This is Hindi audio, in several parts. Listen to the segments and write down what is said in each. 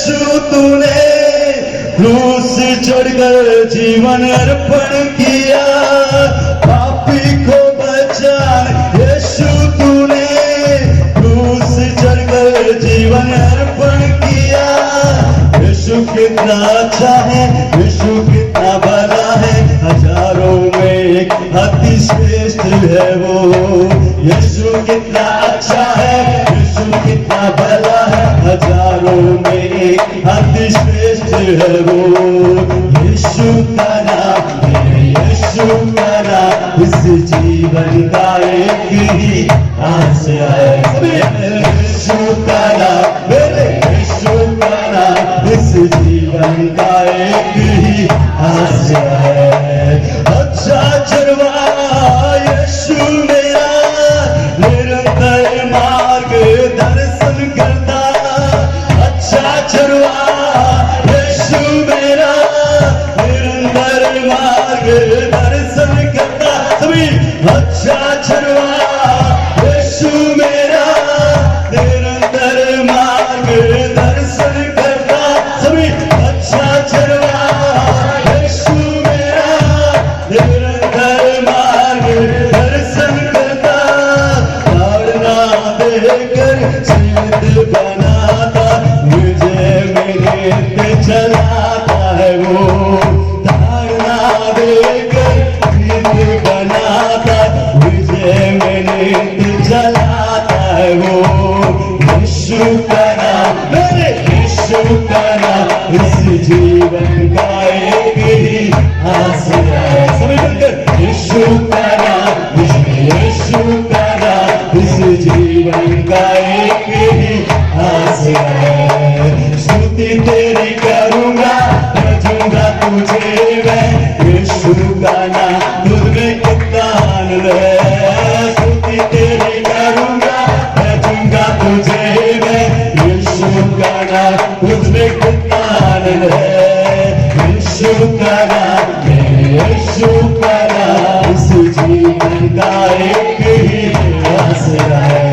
यीशु तूने क्रूस चढ़कर जीवन अर्पण किया, पापी को बचाने यीशु तूने क्रूस चढ़कर जीवन अर्पण किया। यीशु कितना अच्छा है, यीशु कितना भला है, हजारों में एक अति श्रेष्ठ है वो। यीशु कितना अच्छा है, यीशु कितना भला है, हजारों में एक अति श्रेष्ठ है वो। यीशु का नाम है, यीशु का नाम इस जीवन का एक ही आशा है। यीशु का नाम मेरे, यीशु का नाम इस जीवन का एक ही आशा है। अच्छा चरवाहा यीशु मेरा निरंतर मार्ग दर्शन करता। अच्छा चरवाहा यीशु मेरा निरंतर मार्ग दर्शन करता। सभी अच्छा चरवाहा यीशु मेरा निरंतर मार्ग दर्शन करता। सभी अच्छा चरवाहा यीशु मेरा निरंतर मार्ग दर्शन करता। ताड़ना देकर सिद्ध बनाता, मुझे मेरे चलाता है वो। ताड़ना देकर सिद्ध बनाता, मुझे मेरे चलाता है वो। यीशु का नाम मेरे, यीशु का नाम इस जीवन का एक ही आसरा है। सभी मिलकर यीशु का नाम, यीशु का नाम इस जीवन का एक ही आसरा है। स्तुति तेरी करूंगा, भजूंगा तुझे मैं, यीशु का नाम तुझ में कितना आनंद है। स्तुति तेरी करूंगा, भजूंगा तुझे मैं, यीशु का नाम तुझ में कितना आनंद है। यीशु का नाम है, यीशु का नाम इस जीवन का एक ही आसरा है।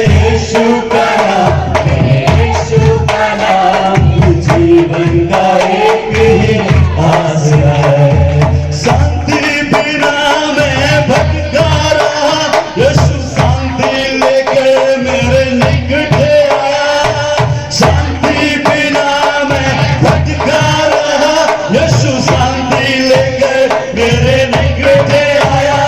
यीशु का नाम है, यीशु का नाम इस जीवन का एक ही आसरा है। शांति बिना मैं भटका रहा, यीशु शांति लेकर मेरे निकट आया। शांति बिना मैं भटका रहा, यीशु शांति लेकर मेरे निकट आया।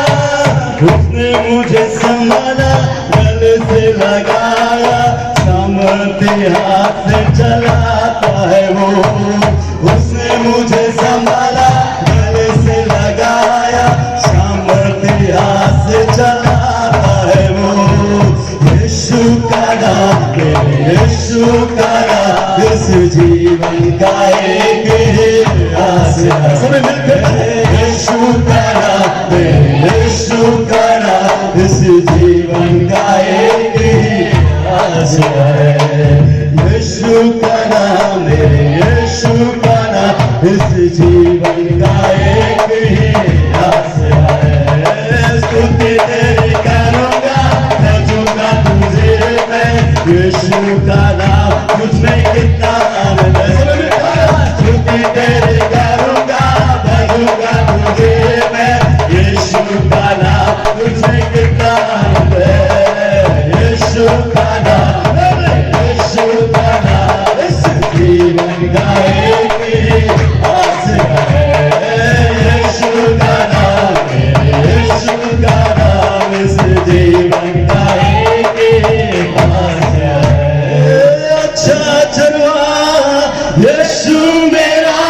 उसने मुझे संभाला, गले से लगाया, सामर्थ्य हाथ से चलाता है वो। उसने मुझे संभाला, गले से लगाया, सामर्थ्य हाथ से चलाता है वो। यीशु का नाम है, यीशु का नाम इस जीवन का एक ही आसरा। सभी मिलकर यीशु का नाम है, यीशु का नाम इस जीवन का एक ही आसरा है। यीशु का नाम है, यीशु का नाम इस जीवन का एक ही आसरा है। स्तुति तेरी करूंगा, भजूंगा तुझे मैं, यीशु का नाम तुझ में कितना आनंद है। स्तुति तेरी करूंगा, भजूंगा तुझे मैं, यीशु का नाम तुझ में कितना आनंद है। यीशु का नाम, यीशु का नाम इस जीवन का एक ही आसरा है। यीशु का नाम है, यीशु का नाम इस जीवन का एक ही आसरा है। अच्छा चरवाहा यीशु मेरा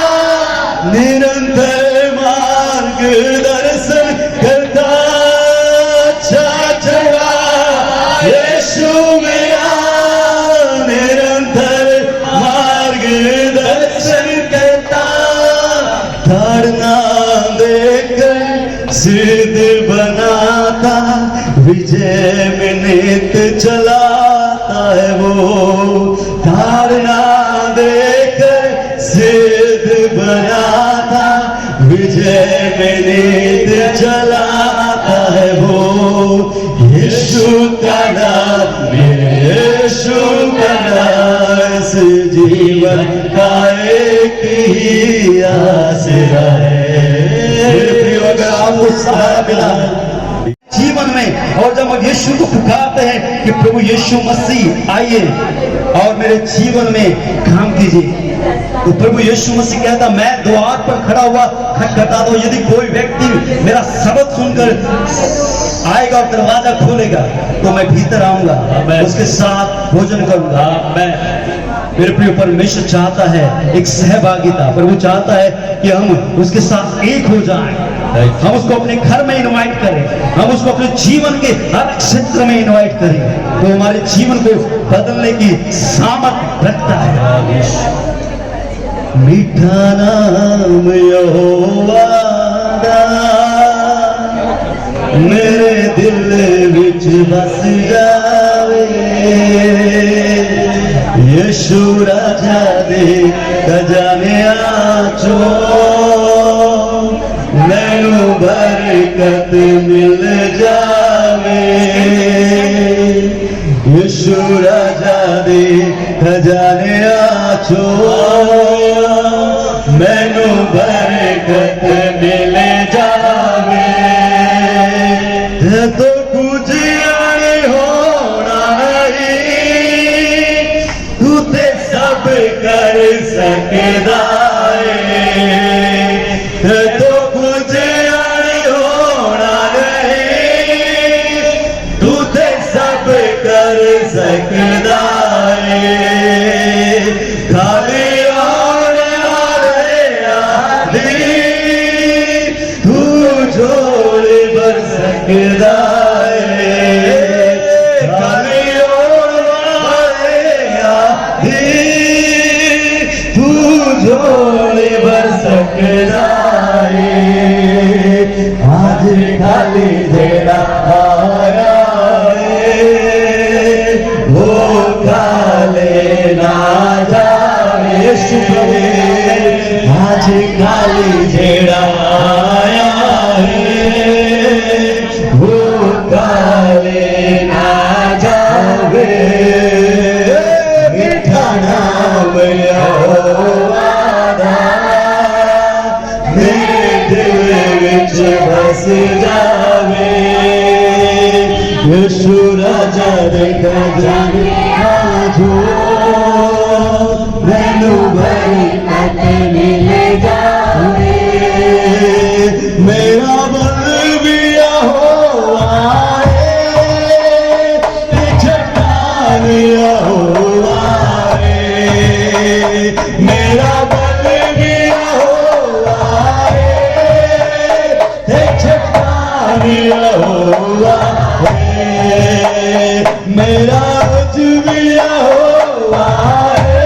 निरंतर मार्ग दर्शन करता। अच्छा चरवाहा यीशु मेरा निरंतर मार्ग दर्शन करता। ताड़ना देकर सिद्ध बनाता, विजय में नित्य चलाता है वो। ताड़ना देकर सिद्ध बनाता, विजय में नित्य चलाता है वो। यीशु का नाम, यीशु का नाम इस जीवन मिला जीवन में। और जब हम यीशु को पुकारते हैं कि प्रभु यीशु मसीह आइए और मेरे जीवन में काम कीजिए, तो प्रभु यीशु मसीह कहता मैं द्वार पर खड़ा हुआ खटखटा दो, यदि कोई व्यक्ति मेरा शब्द सुनकर आएगा और दरवाजा खोलेगा तो मैं भीतर आऊंगा, उसके साथ भोजन करूंगा। मेरे प्रिय परमेश्वर चाहता है एक सहभागिता, प्रभु चाहता है कि हम उसके साथ एक हो जाएं, हम उसको अपने घर में इनवाइट करें, हम उसको अपने जीवन के हर क्षेत्र में इनवाइट करें, तो हमारे जीवन को बदलने की सामर्थ्य रखता है। मीठा नाम यहोवा दा मेरे दिल विच बस जावे, यीशु राजा दे खजानिया चो मैनू बरकत मिल जावे, यीशु राजा दे खजानिया चो मैनू बरकत मिल जावे। तो कुछ आने होना नहीं, तू ते सब कर सकदा है, तो कुछ आने होना नहीं, तू ते सब कर सकदा है। खाली आने वाले आदि तू झोले भर सकदा है, खाली आने वाले आदि तू झोले भर सकदा है। आज खाली जेड़ा आया है वो खाले ना जावे, यीशु प्रभु आज खाली जेड़ा आया है वो खाले ना जावे। मीठा नाम यहोवा दा मेरे दिल विच बस जावे, यीशु राजा दे खजानिया चो मैनू बरकत मिल जावे। मेरा बलविया होवा है, चट्टानिया होवा है, मेरा बलविया होवा है, चट्टानिया होवा है, मेरा अजबिया होवा है,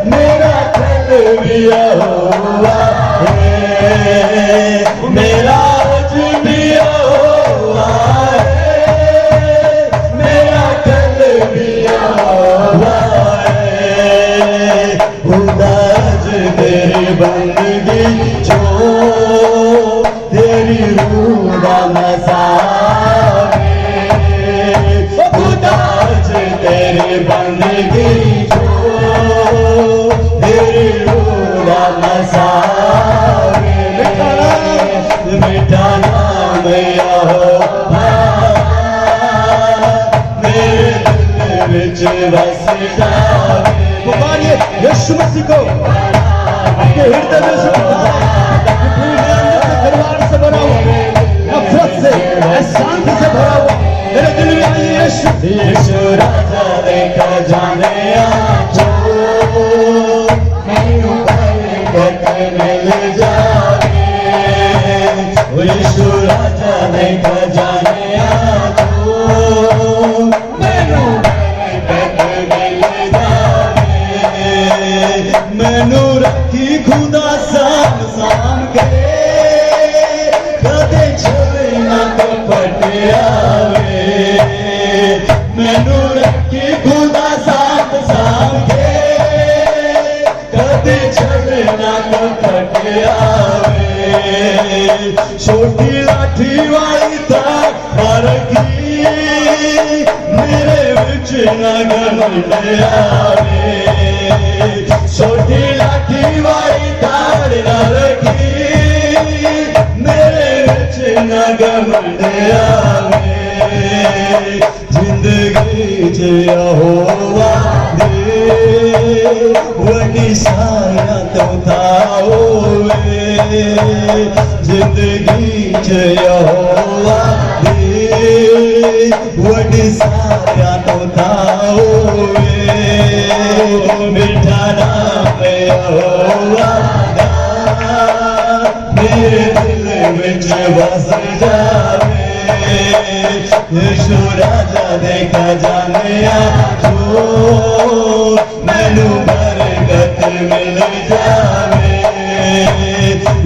मेरा कलबिया होवा है, मेरा अजबिया होवा है, मेरा कलबिया होवा है। खुदा तेरी बंदगी जो तेरी रूह दा मसावे, खुदा तेरी बंदगी जो तेरी रूह दा मसावे। मीठा नाम यहोवा मेरे दिल विच बस जावे। पुकारिए यीशु मसीह को अपने हृदय में से परिवार से भरा हुआ, नफरत से, अशांति से भरा हुआ मेरे दिल में आइए यीशु। यीशु राजा दे खजानिया चो मैनू बरकत मिल जावे, यीशु राजा दे खजानिया चो मैनू बरकत मिल जावे। मैनू रखी खुदा साम साम के कदे छलना कपट आवे, मैनू रखी खुदा साम साम के कदे छलना कपट आवे। छोटी लाठी वाली तार रखी मेरे विच न घमंड आवे, छोटी लाठी वाली तार रखी मेरे विच ना घमंड आवे जिंदगी च यहोवा दे वडी साया तो थावे जिंदगी च यहोवा दे वडी साया तो थावे मीठा नाम यहोवा दा मेरे दिल विच बस जावे यीशु राजा देखा जाने जो मैनू बरकत मिल जावे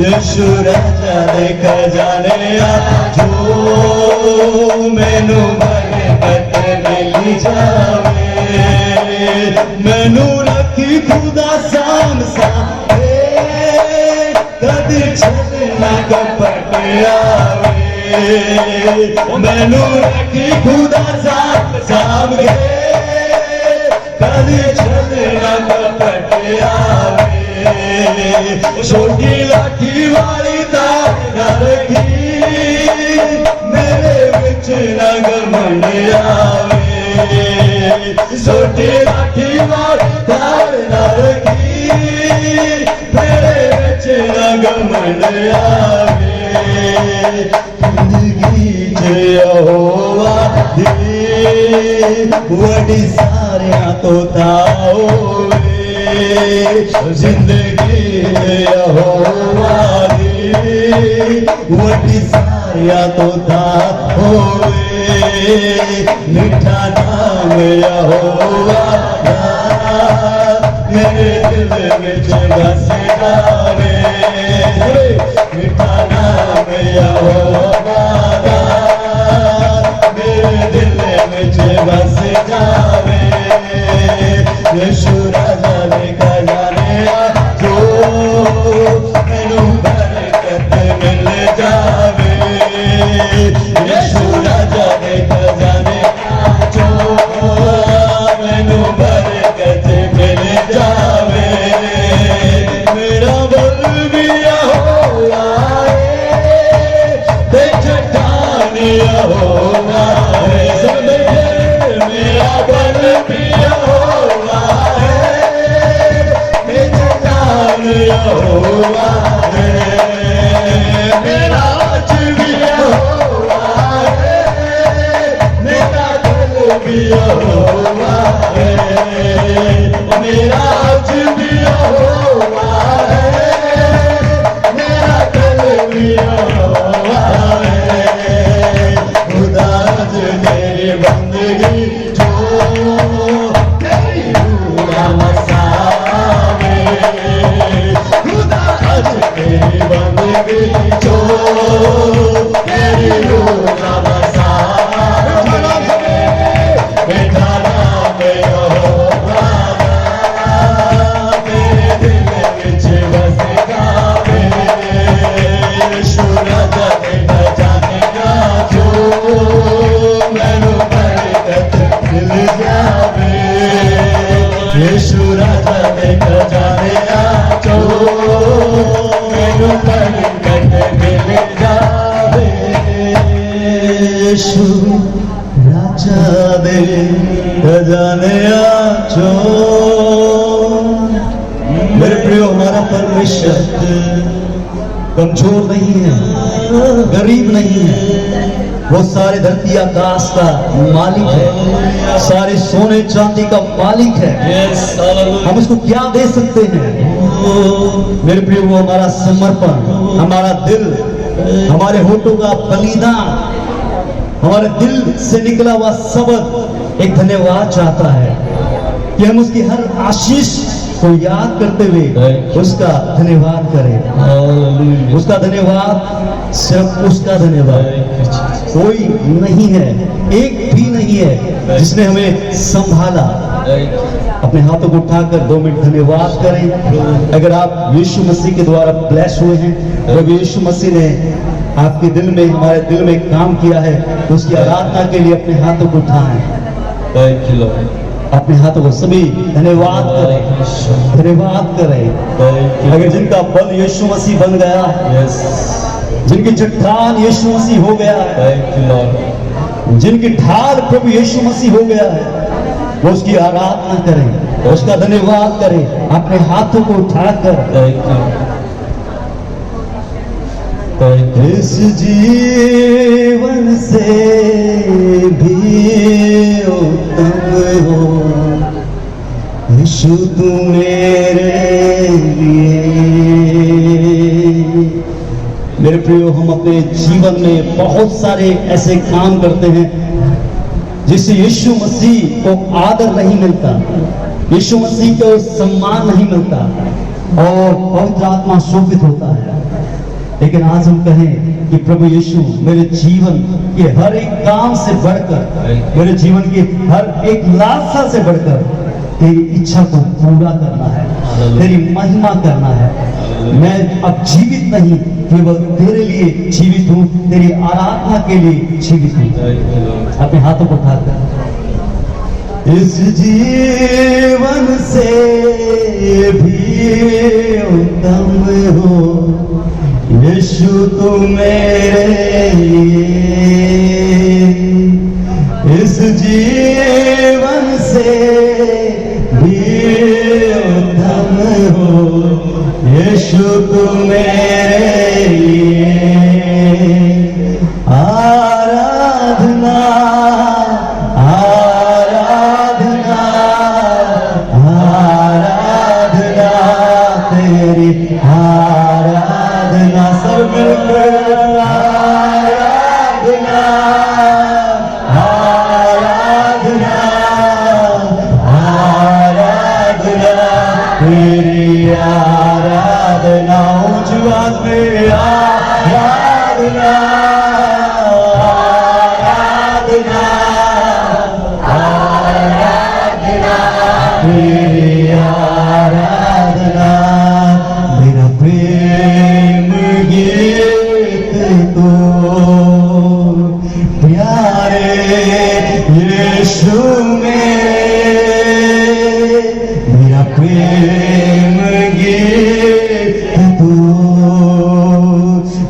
यीशु राजा देखा जाने जो मैनू बरकत मिल जावे मैनू रखी खुदा साम सावे कदी छलना कपट आवे मैनू रखी खुदा साम गे कदी छलना कपट आवे छोटी लाठी वाली तार ना रखी मेरे विच ना घमंड आवे छोटी लाठी वाली तार ना रखी मेरे विच ना घमंड आवे जिंदगी च यहोवा दे वडी सारियां तो थावे जिंदगी च यहोवा दे वडी सारियां तो थावे मीठा नाम यहोवा दा मेरे दिल विच बस जावे मीठा नाम यहोवा दा मेरे दिल विच बस जावे यीशु राजा देखा जाने जो मैनू बरकत मिल जावे यीशु राजा देखा जाने जो मैनू बरकत मिल जावे मेरा बल भी यहोवा ते चट्टान यहोवा मेरा बल भी यहोवा ते चट्टान यहोवा मेरा अज भी यहोवा मेरा दिल भी यहोवा मेरा अज भी यहोवा मेरा दिल भी यहोवा खुदा अज तेरी बंदगी जो तेरी रूह मसावे खुदा अज तेरी बंदगी जो तेरी रूह मसावे बेटा नाम यहोवा मेरे दिल विच बस जावे यीशु राजा देखा जाने जो मैनू बरकत मिल जावे यीशु राजा देखा जाने जो मैनू बरकत मिल जावे यीशु राजा देखा जाने जो मेरे प्रियो हमारा परमेश्वर कमजोर नहीं है गरीब नहीं है वो सारे धरती आकाश का मालिक है सारे सोने चांदी का मालिक है हम उसको क्या दे सकते हैं मेरे प्रियो वो हमारा समर्पण हमारा दिल हमारे होठों का बलिदान हमारे दिल से निकला हुआ शब्द एक धन्यवाद चाहता है कि हम उसकी हर आशीष को याद करते हुए उसका धन्यवाद करें उसका धन्यवाद सिर्फ उसका धन्यवाद कोई नहीं है एक भी नहीं है जिसने हमें संभाला अपने हाथों को उठाकर 2 मिनट धन्यवाद करें अगर आप यीशु मसीह के द्वारा ब्लेस हुए हैं जब यीशु मसीह ने आपके दिल में हमारे दिल में काम किया है तो उसकी आराधना के लिए अपने हाथों को उठाएं अपने हाथों को सभी धन्यवाद करें अगर जिनका बल यीशु मसीह बन गया जिनकी चट्टान यीशु मसीह हो गया है, Thank you, Lord. जिनकी ढाल प्रभु यीशु मसीह हो गया है, वो उसकी आराधना करें, उसका धन्यवाद करें अपने हाथों को उठाकर। Thank you. Thank you. इस जीवन से भी उत्तम हो यीशु तू मेरे लिए। मेरे प्रियो, हम अपने जीवन में बहुत सारे ऐसे काम करते हैं जिससे यीशु मसीह को आदर नहीं मिलता, यीशु मसीह को सम्मान नहीं मिलता और पवित्र आत्मा शोभित होता है। लेकिन आज हम कहें कि प्रभु यीशु, मेरे जीवन के हर एक काम से बढ़कर, मेरे जीवन की हर एक लालसा से बढ़कर तेरी इच्छा को पूरा करना है, तेरी महिमा करना है। मैं अब जीवित नहीं, केवल तेरे लिए जीवित हूँ, तेरी आराधना के लिए जीवित हूँ। Thank you, Lord. अपने हाथों को उठाकर इस जीवन से भी उत्तम हो यीशु तू मेरे लिए। इस जीवन से भी उत्तम हो यीशु तू मेरे लिए। आराधना आराधना आराधना तेरी आराधना, सब मिलकर आराधना आराधना आराधना तेरी आराधना। ऊंची आवाज में आराधना आराधना आराधना तेरी आराधना। मेरा प्रेम गीत तो प्यारे यीशु मेरे, मेरा प्रेम गीत तो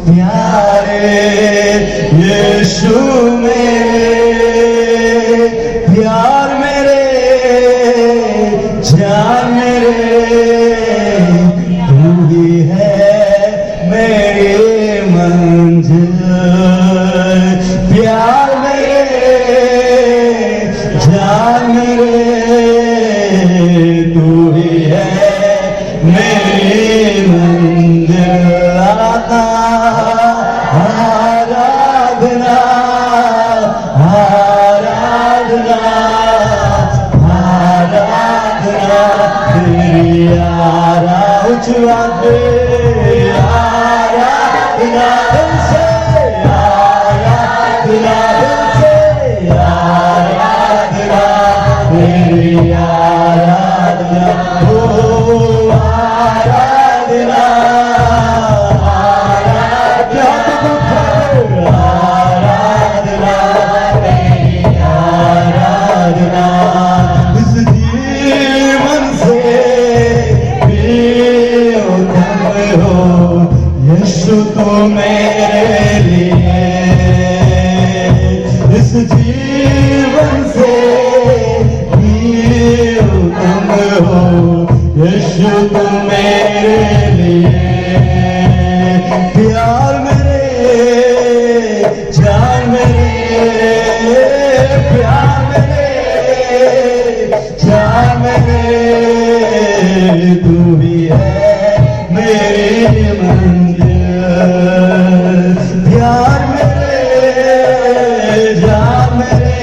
प्यारे यीशु मेरे। प्यार मेरे, जान मेरे, तू ही है मेरी मंजिल। प्यार मेरे, जान मेरे, तू ही है मेरी मंजिल। आराधना आराधना आराधना तेरी आराधना आराधना दिल से आराधना दिल से आराधना तेरी आराधना हो आराधना आराधना तेरी आराधना। इस जीवन से भी उत्तम हो यीशु तू मेरे लिए। इस जीवन से भी उत्तम हो यीशु तू मेरे लिए। प्यार मेरे, जान मेरे, प्यार मेरे, जान मेरे, तू ही है मेरी मंजिल। प्यार मेरे, जान मेरे,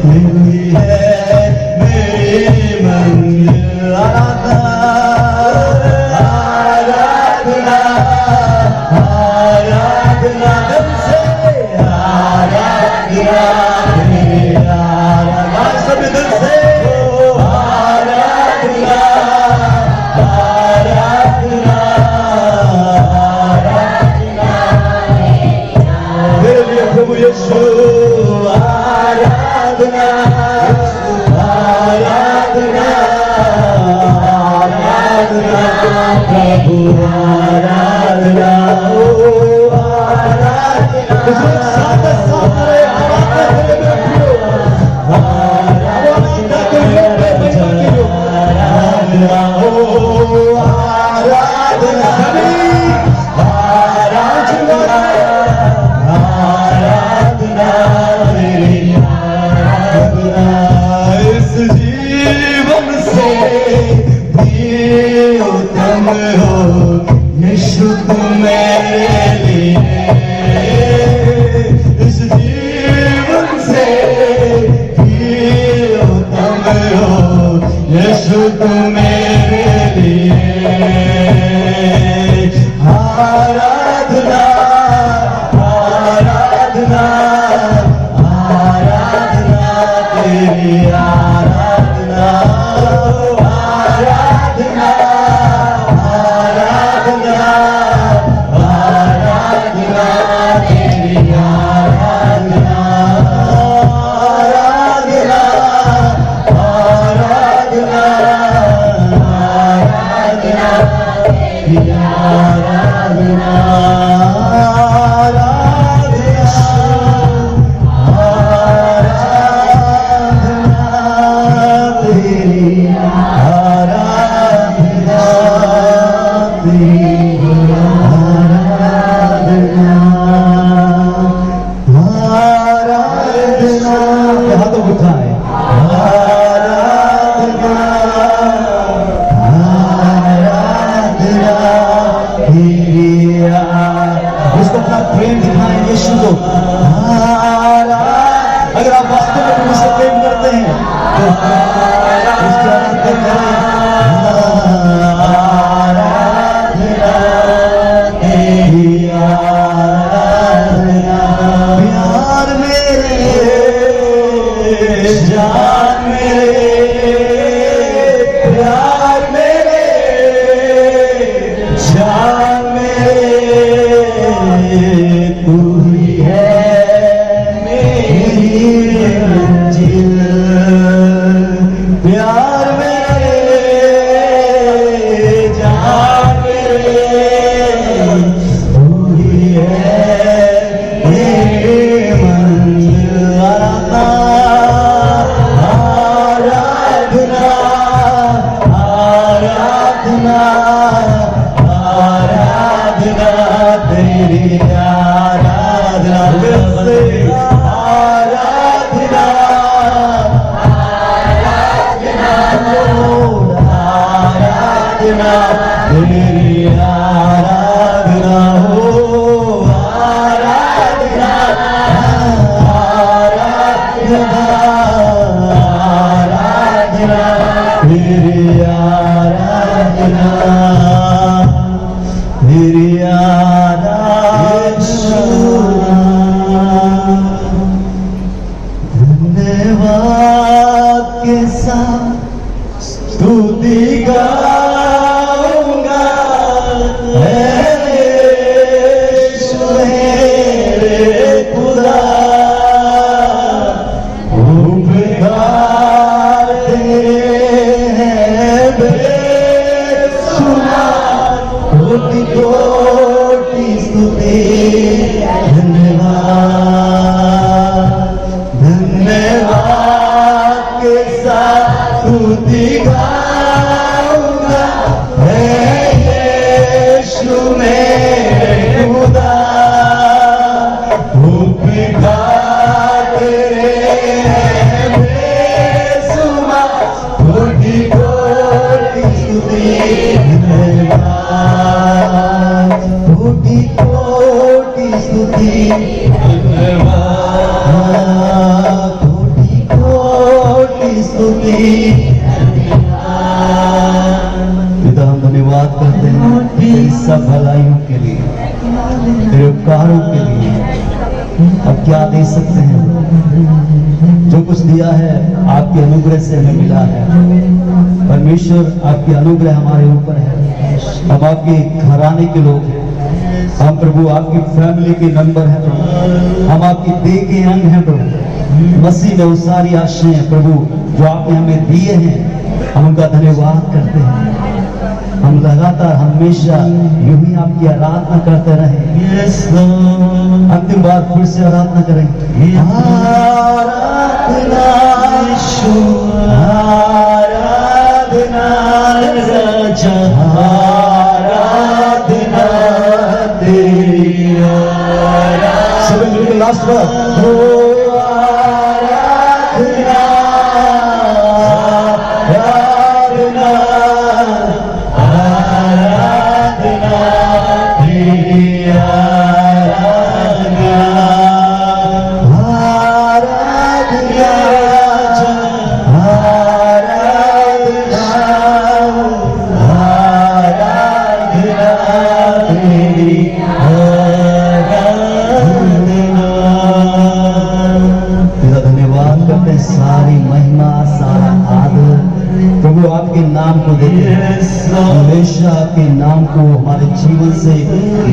तू ही है मेरी मंजिल। आराधना आराधना आराधना दिल से आराधना तेरी आराधना, सभी दिल से आराधना आराधना आराधना मेरे लिए प्रभु यीशु। आराधना आराधना आराधना प्रभु आराधना आपकी अनुग्रह हमारे ऊपर है। हम आपके घराने के लोग हैं, हम प्रभु आपकी फैमिली के मेंबर हैं प्रभु, हम आपकी देह के अंग हैं प्रभु। मसीह में वो सारी आशाएं प्रभु जो आपने हमें दिए हैं, हम उनका धन्यवाद करते हैं। हम लगातार हमेशा यूं ही आपकी आराधना करते रहे। Yes, Lord. अंतिम बार फिर से आराधना करेंगे। आराधना यीशु, आराधना राजा, आराधना तेरी, सभी मिलकर लास्ट बार हो आराधना, आराधना, आराधना तेरी, आराधना, आराधना राजा, आराधना, आराधना तेरी, तेरा धन्यवाद करते हैं। सारी महिमा, सारा आदर प्रभु आपके नाम को देते हैं। हमेशा आपके नाम को हमारे जीवन से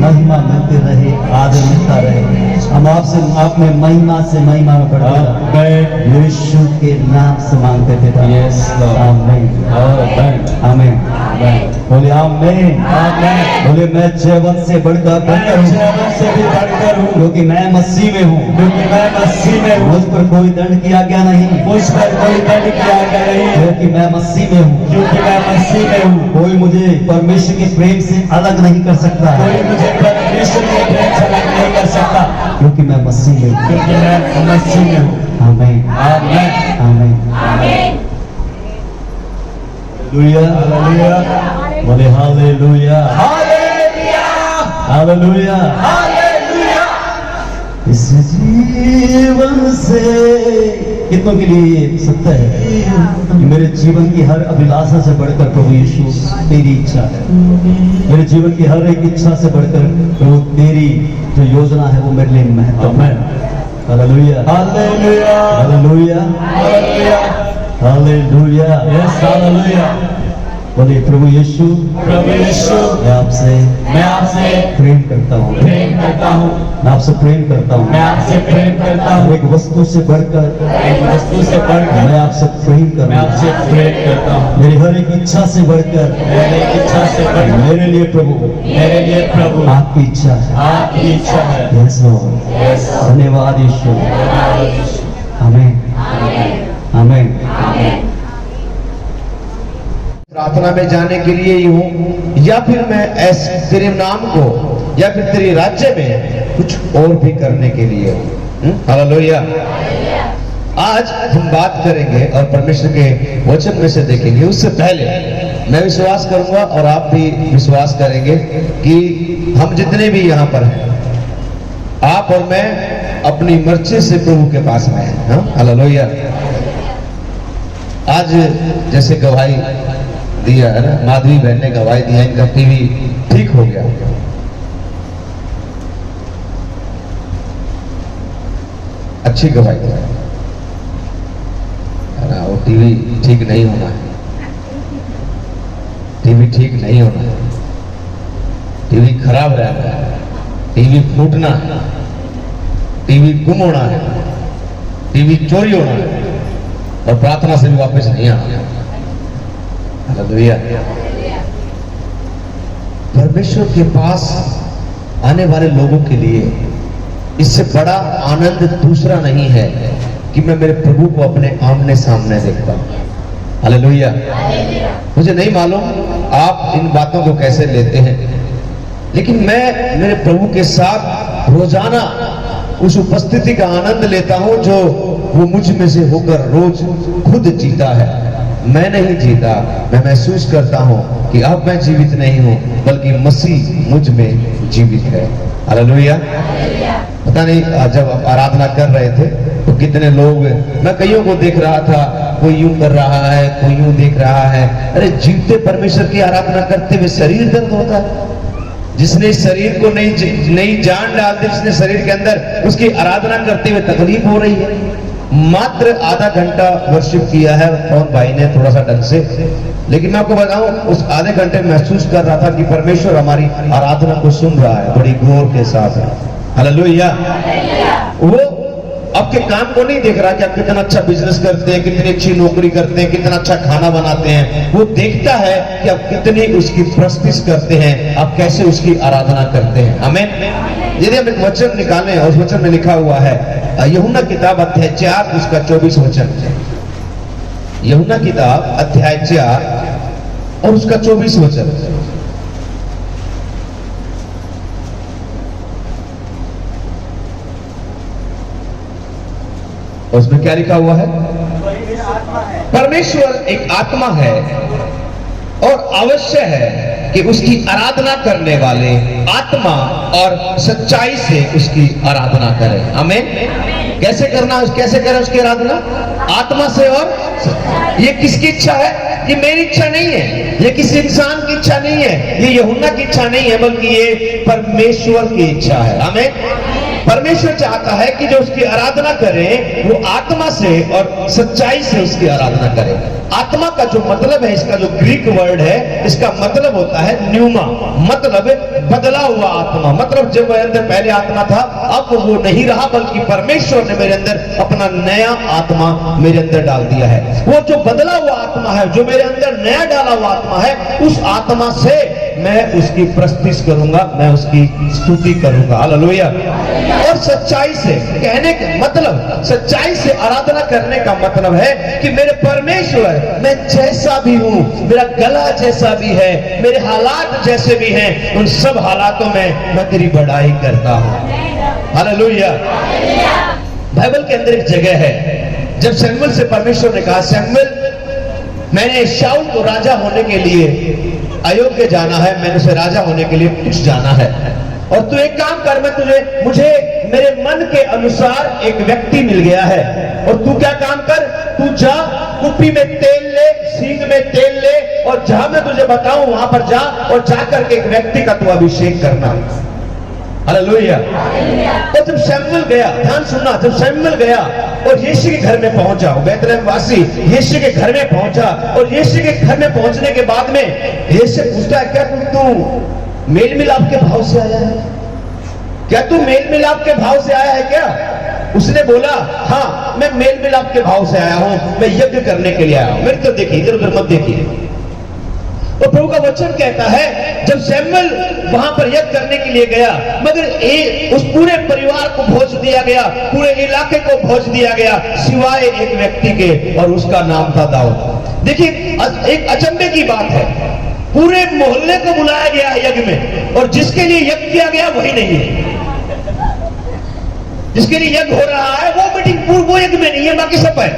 महिमा मिलते रहे, आदर मिलता रहे। हम आपसे, आप में महिमा से महिमा में बढ़ते रहे। Amen. यीशु के नाम से मांगते थे। Yes, Lord. आमीन, Amen. आमीन, Amen. बोले आमीन, Amen. बोले मैं जयवंत से बढ़कर बढ़कर हूँ, जयवंत से भी बढ़कर हूँ, क्योंकि मैं मसीह में हूँ। क्योंकि मैं मसीह में हूँ। मुझ पर कोई दंड की आज्ञा नहीं, मुझ पर कोई दंड किया गया नहीं, क्योंकि मैं मसीह में हूँ। क्योंकि मैं मसीह में हूँ। कोई मुझे परमेश्वर के प्रेम से अलग नहीं कर सकता, कोई मुझे परमेश्वर के प्रेम से अलग नहीं कर सकता, क्योंकि मैं मसीह में हूँ। क्योंकि मैं मसीह में हूँ। आमीन, आमीन। आमीन, हालेलुया, हालेलुया, बोले हालेलुया, हालेलुया। हालेलुया। इस जीवन से कितनों के लिए ये सत्य है कि मेरे जीवन की हर अभिलाषा से बढ़कर प्रभु यीशु तेरी इच्छा है। मेरे जीवन की हर एक इच्छा से बढ़कर प्रभु तेरी जो योजना है वो मेरे लिए महत्वपूर्ण है। Hallelujah, hallelujah, hallelujah, hallelujah. Hallelujah. Yes, hallelujah. बोले प्रभु यीशु, प्रभु यीशु, मैं आपसे प्रेम करता हूँ, प्रेम करता हूँ, मैं आपसे प्रेम करता मैं हूँ। आपसे प्रेम करता हूँ। एक वस्तु से बढ़कर एक वस्तु से बढ़कर मैं आपसे प्रेम मैं करता आपसे हूँ। प्रेम करता हूँ। मेरी हर एक इच्छा से बढ़कर मेरी इच्छा से बढ़कर मेरे लिए प्रभु मेरे लिए प्रभु आपकी इच्छा है। आपकी इच्छा है। यस लॉर्ड, धन्यवाद यीशु। आमीन, आमीन। प्रार्थना में जाने के लिए ही हूँ, या फिर मैं ऐसे तेरे नाम को या फिर तेरे राज्य में कुछ और भी करने के लिए हूँ। हालेलुया। आज हम बात करेंगे और परमेश्वर के वचन में से देखेंगे। उससे पहले मैं विश्वास करूंगा और आप भी विश्वास करेंगे कि हम जितने भी यहाँ पर हैं, आप और मैं अपनी मर्जी से प्रभु के पास में हैं। हाँ, हालेलुया। आज जैसे गवाही दिया है ना, माधवी बहन ने गवाही दिया, इनका टीवी ठीक हो गया। अच्छी गवाही है ना, वो टीवी ठीक नहीं होना है, टीवी ठीक नहीं होना है, टीवी खराब रहना है, टीवी फूटना है, टीवी गुम होना है, टीवी चोरी होना है और प्रार्थना से भी वापस नहीं आना है। हालेलुया। परमेश्वर के पास आने वाले लोगों के लिए इससे बड़ा आनंद दूसरा नहीं है कि मैं मेरे प्रभु को अपने आमने सामने देखता हूं। हालेलुया। मुझे नहीं मालूम आप इन बातों को कैसे लेते हैं, लेकिन मैं मेरे प्रभु के साथ रोजाना उस उपस्थिति का आनंद लेता हूं जो वो मुझ में से होकर रोज खुद जीता है। मैं नहीं जीता, मैं महसूस करता हूं कि अब मैं जीवित नहीं हूं, बल्कि मसीह मुझ में जीवित है। हालेलुया। पता नहीं जब आप आराधना कर रहे थे तो कितने लोग, मैं कईयों को देख रहा था, कोई यूं कर रहा है, कोई यूं देख रहा है। अरे जीवते परमेश्वर की आराधना करते हुए शरीर दर्द होता है। जिसने शरीर को नई जान डाल दी, जिसने शरीर के अंदर उसकी आराधना करते हुए तकलीफ हो रही है। मात्र आधा घंटा वर्शिप किया है कौन भाई ने थोड़ा सा ढंग से, लेकिन मैं आपको बताऊं उस आधे घंटे महसूस कर रहा था कि परमेश्वर हमारी आराधना को सुन रहा है बड़ी गौर के साथ। हालेलुया। वो आपके काम को नहीं देख रहा कि आप कितना अच्छा बिजनेस करते हैं, कितनी अच्छी नौकरी करते हैं, कितना अच्छा खाना बनाते हैं। वो देखता है कि आप कितनी उसकी प्रैक्टिस करते हैं, आप कैसे उसकी आराधना करते हैं। आमीन। यदि हम एक वचन निकालें, उस वचन में लिखा हुआ है यूहन्ना किताब अध्याय 4 उसका 24 वचन। यूहन्ना किताब अध्याय 4 और उसका 24 वचन। उसमें क्या लिखा हुआ है? परमेश्वर एक आत्मा है और अवश्य है कि उसकी आराधना करने वाले आत्मा और सच्चाई से उसकी आराधना करें। आमीन। कैसे करना, कैसे करें उसकी आराधना? आत्मा से। और ये किसकी इच्छा है? ये मेरी इच्छा नहीं है, ये किसी इंसान की इच्छा नहीं है, ये यूहन्ना की इच्छा नहीं है, बल्कि ये परमेश्वर की इच्छा है। आमीन। परमेश्वर चाहता है कि जो उसकी आराधना करें वो आत्मा से और सच्चाई से उसकी आराधना करें। आत्मा का जो मतलब है, इसका जो ग्रीक वर्ड है, इसका मतलब होता है न्यूमा, मतलब बदला हुआ आत्मा। मतलब जब मेरे अंदर पहले आत्मा था, अब वो नहीं रहा, बल्कि परमेश्वर ने मेरे अंदर अपना नया आत्मा मेरे अंदर डाल दिया है। वो जो बदला हुआ आत्मा है, जो मेरे अंदर नया डाला हुआ आत्मा है, उस आत्मा से मैं उसकी प्रस्तुति करूंगा, मैं उसकी स्तुति करूंगा। हालेलुया। और सच्चाई से कहने का मतलब, सच्चाई से आराधना करने का मतलब है कि मेरे परमेश्वर, मैं जैसा भी हूं, मेरा गला जैसा भी है, मेरे हालात जैसे भी हैं, उन सब हालातों में मैं तेरी बड़ाई करता हूं। हालेलुया। बाइबल के अंदर एक जगह है, जब सैमुअल से परमेश्वर ने कहा, सैमुअल मैंने शाऊल को राजा होने के लिए अयोग्य जाना है, मैंने उसे राजा होने के लिए कुछ जाना है, और तू एक काम कर, मुझे मेरे मन के अनुसार एक व्यक्ति मिल गया है, और तू क्या काम कर, तू जा कुप्पी में तेल ले, सींग में तेल ले, और जहां मैं तुझे बताऊं वहां पर जा, और जाकर के एक व्यक्ति का तू अभिषेक करना। हालेलुया। और जब सैमुअल गया, ध्यान सुनना, जब सैमुअल गया और यीशु के घर में पहुंचा, बैतलहम वासी यीशु के घर में पहुंचा, और यीशु के घर में पहुंचने के बाद में यीशु पूछता है, क्या तू मेल मिलाप के भाव से आया है? क्या तू मेल मिलाप के भाव से आया है क्या? उसने बोला, हाँ मैं मेल मिलाप के भाव से आया हूं, मैं यज्ञ करने के लिए आया हूं। मेरे को देखिए, इधर उधर मत देखिए। और प्रभु का वचन कहता है, जब सैमुअल वहां पर यज्ञ करने के लिए गया, मगर उस पूरे परिवार को भोज दिया गया, पूरे इलाके को भोज दिया गया, सिवाय एक व्यक्ति के, और उसका नाम था दाऊद। देखिए, एक अचंभे की बात है, पूरे मोहल्ले को बुलाया गया यज्ञ में, और जिसके लिए यज्ञ किया गया वही नहीं है। जिसके लिए यज्ञ हो रहा है वो मीटिंग, वो यज्ञ में नहीं है, बाकी सब है।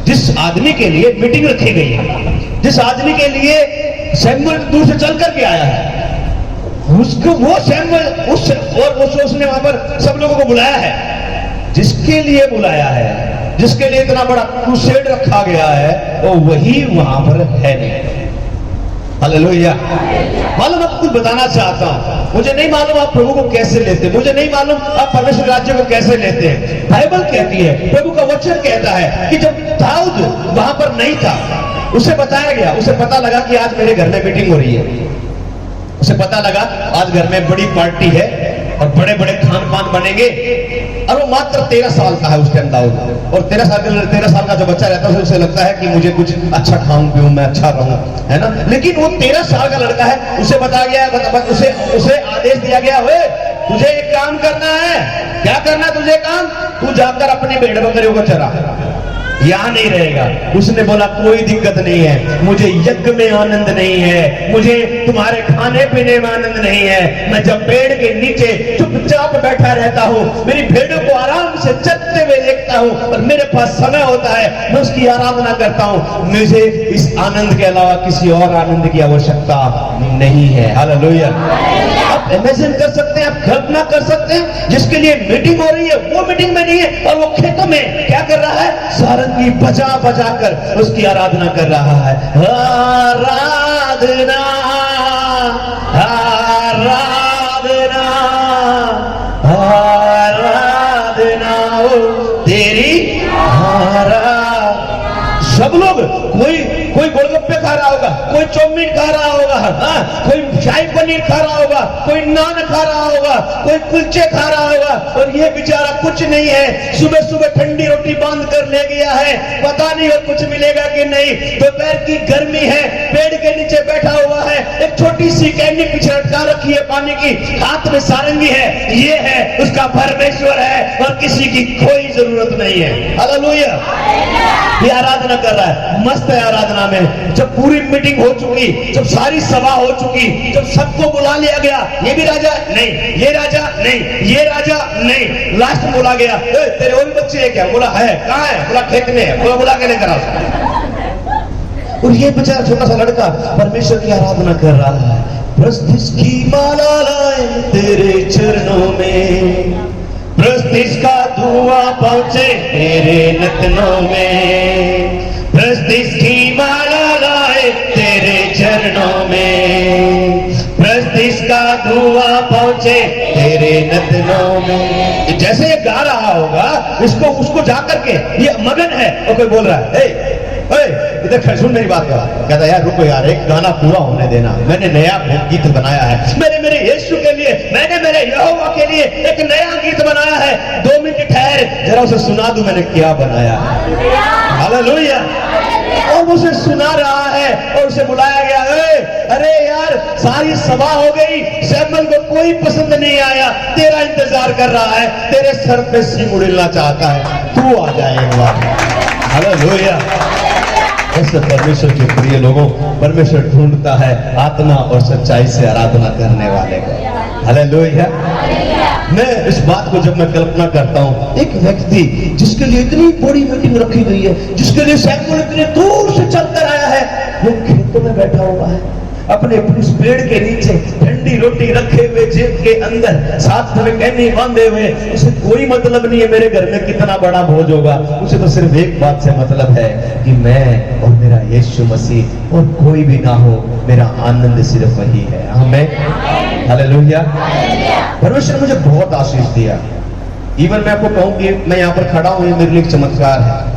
जिस आदमी के लिए मीटिंग रखी गई है, जिस आदमी के लिए सैमुअल दूर से चल करके आया है, उसको वो सैमुअल उसने वहां पर सब लोगों को बुलाया है, जिसके लिए बुलाया है, जिसके लिए इतना बड़ा क्रूसेड रखा गया है, वो वही वहां पर है नहीं। हालेलुया। मालूम आपको कुछ बताना चाहता हूं, मुझे नहीं मालूम आप प्रभु को कैसे लेते, मुझे नहीं मालूम आप परमेश्वर राज्य को कैसे लेते हैं। बाइबल कहती है, प्रभु का वचन कहता है कि जब दाऊद वहां पर नहीं था, उसे बताया गया, उसे पता लगा कि आज मेरे घर में मीटिंग हो रही है, उसे पता लगा आज घर में बड़ी पार्टी है और बड़े बड़े खान पान बनेंगे, और वो मात्र 13 साल का है उस टाइम दाऊद। और 13 साल का जो बच्चा रहता है उसे लगता है कि मुझे कुछ अच्छा खाऊं पीऊं, मैं अच्छा रहूं, है ना। लेकिन वो 13 साल का लड़का है, उसे बताया गया, उसे आदेश दिया गया, तुझे एक काम करना है। क्या करना तुझे काम? तू जाकर अपनी भेड़ बकरियों को चरा, यहां नहीं रहेगा। उसने बोला कोई दिक्कत नहीं है, मुझे यज्ञ में आनंद नहीं है, मुझे तुम्हारे खाने पीने में आनंद नहीं है, मैं जब पेड़ के नीचे चुपचाप बैठा रहता हूँ, मेरी भेड़ों को आराम से चरते हुए देखता हूँ, और मेरे पास समय होता है, मैं उसकी आराधना करता हूँ। मुझे इस आनंद के अलावा किसी और आनंद की आवश्यकता नहीं है। हालेलुया। आप इमेजिन कर सकते हैं, आप कल्पना कर सकते हैं, जिसके लिए मीटिंग हो रही है वो मीटिंग में नहीं है, और वो खेतों में क्या कर रहा है? सारंगी बजा बजा कर उसकी आराधना कर रहा है। आराधना आराधना आराधना तेरी आराधना। सब लोग, कोई गोलगप्पे खा रहा होगा, कोई चाउमीन खा रहा होगा, हाँ, कोई शाही पनीर खा रहा होगा, कोई नान खा रहा होगा, कोई कुलचे खा रहा होगा, और ये बेचारा कुछ नहीं है, सुबह सुबह ठंडी रोटी बांध कर ले गया है, पता नहीं और कुछ मिलेगा कि नहीं। दोपहर की गर्मी है, पेड़ के नीचे बैठा हुआ है, एक छोटी सी कैंडी पीछे लटका रखी है पानी की, हाथ में सारंगी है, ये है उसका परमेश्वर है और किसी की कोई जरूरत नहीं है। हालेलुया। ये आराधना कर रहा है, मस्त है आराधना में। जब पूरी मीटिंग हो चुकी, जब सारी सभा हो चुकी, जब सबको बुला लिया गया, ये भी राजा नहीं, ये राजा नहीं, ये राजा नहीं, लास्ट में बोला गया तेरे और भी बच्चे है क्या? बोला है। कहाँ है? बोला खेत में है। बोला बुला के लेकर आओ। और ये बेचारा छोटा सा लड़का परमेश्वर की आराधना कर रहा है। प्रस्तिस की माला लाए तेरे चरणों में, प्रस्तिस का धुआं पहुंचे तेरे नतनों में, प्रस्तिस की माला लाए तेरे चरणों में, प्रस्तिस का धुआं पहुंचे तेरे नतनों में। जैसे ये गा रहा होगा, इसको उसको जाकर के ये मगन है और कोई बोल रहा है इधर सुन मेरी बात का। कहता यार रुको यार, एक गाना पूरा होने देना, मैंने नया गीत बनाया है, मेरे यीशु के लिए, मैंने मेरे यहोवा के लिए एक नया गीत बनाया है। 2 मिनट ठहर, जरा उसे सुना दूं मैंने क्या बनाया है। हालेलुया। और उसे सुना रहा है और उसे बुलाया गया। अरे यार, सारी सभा हो गई, सैमुअल को कोई पसंद नहीं आया, तेरा इंतजार कर रहा है, तेरे सर पे सिंह उड़ना चाहता है, तू आ जाए एक बार। हालेलुया। ऐसे परमेश्वर के प्रिय लोगों, परमेश्वर ढूंढता है आत्मा और सच्चाई से आराधना करने वाले को। हालेलुया। मैं इस बात को जब मैं कल्पना करता हूं, एक व्यक्ति जिसके लिए इतनी बड़ी मीटिंग रखी गई है, जिसके लिए सैमुअल इतने दूर से चलकर आया है, वो खेतों में बैठा हुआ है, अपने इस पेड़ के नीचे ठंडी रोटी रखे हुए, जेब के अंदर साथ में कहनी बांधे हुए। उसे कोई मतलब नहीं है मेरे घर में कितना बड़ा भोज होगा, उसे तो सिर्फ एक बात से मतलब है कि मैं और मेरा यीशु मसीह, और कोई भी ना हो, मेरा आनंद सिर्फ वही है। आमीन। हालेलुया। परमेश्वर मुझे बहुत आशीष दिया। इवन मैं आपको कहूं कि मैं यहाँ पर खड़ा हूं, ये मेरे लिए एक चमत्कार है।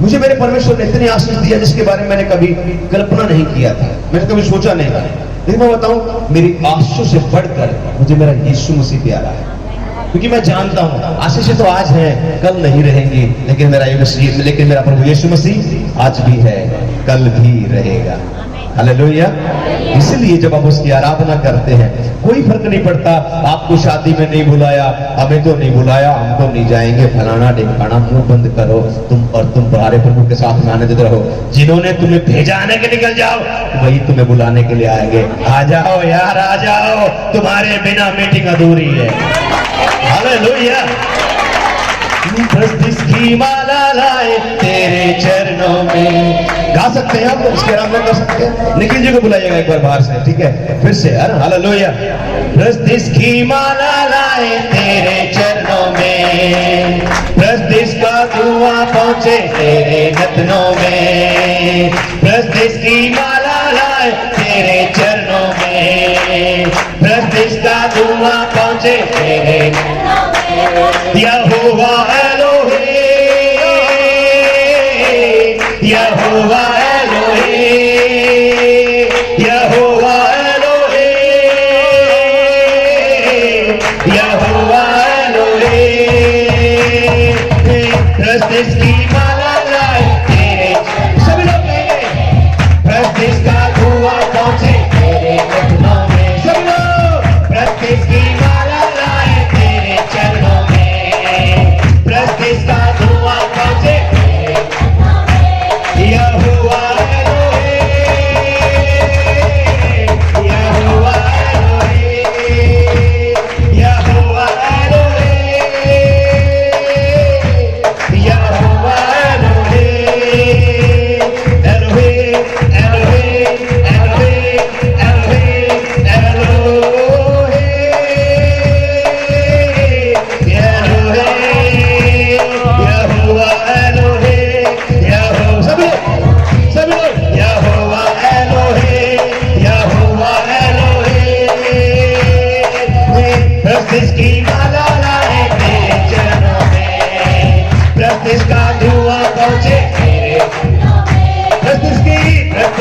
मुझे मेरे परमेश्वर ने इतनी आशीष दिया जिसके बारे में मैंने कभी कल्पना नहीं किया था, मैंने कभी सोचा नहीं था। लेकिन मैं बताऊं, मेरी आशीषों से बढ़कर मुझे मेरा यीशु मसीह प्यारा है, क्योंकि मैं जानता हूं आशीषें तो आज हैं, कल नहीं रहेंगी, लेकिन मेरा प्रभु यीशु मसीह आज भी है, कल भी रहेगा। हालेलुया। इसलिए जब आप उसकी आराधना करते हैं, कोई फर्क नहीं पड़ता, आपको शादी में नहीं बुलाया, हमें तो नहीं बुलाया, हम तो नहीं जाएंगे, फलाना ढिमकाना, मुंह बंद करो तुम, और तुम तुम्हारे प्रभु के साथ में आनंदित रहो। जिन्होंने तुम्हें भेजा आने के निकल जाओ, वही तुम्हें बुलाने के लिए आएंगे। आ जाओ यार, आ जाओ, तुम्हारे बिना मीटिंग अधूरी है। हालेलुया। प्रस्तिस की माला लाए तेरे चरणों में। गा सकते हैं आप, इसके आराम में कर सकते हैं। निखिल जी को बुलाइएगा एक बार बाहर से, ठीक है? फिर से, हालेलुया। प्रस्तिस की माला लाए तेरे चरणों में, प्रस्तिस का धुआं पहुंचे तेरे नतनों में, प्रस्तिस की माला लाए तेरे चरणों में, प्रस्तिस का धुआं पहुंचे तेरे नतनों में। यहोवा एलोहे, यहोवा एलोहे, यहोवा एलोहे, यहोवा एलोहे। प्रस्तिस की माला लाए तेरे, सभी लोग कहेंगे, प्रस्तिस का धुआं पहुंचे तेरे नतनों में। सभी लोग, प्रस्तिस की माला लाए तेरे चरणों में, प्रस्तिस का धुआं पहुंचे तेरे नतनों में। यहोवा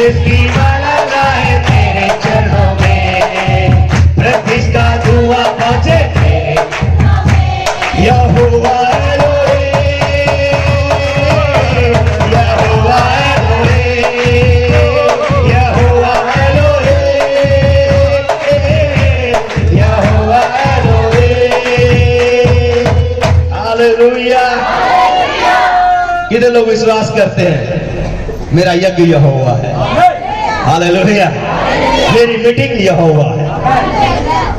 जिसकी माला गाए तेरे चरणों में, प्रतिष्ठा दुआ पहुंचे यहोवा एलोहे, यहोवा एलोहे, यहोवा एलोहे, यहोवा एलोहे। हालेलुया। कितने लोग विश्वास करते हैं मेरा यज्ञ यहोवा है? हालेलुया। मेरी मीटिंग यहोवा है,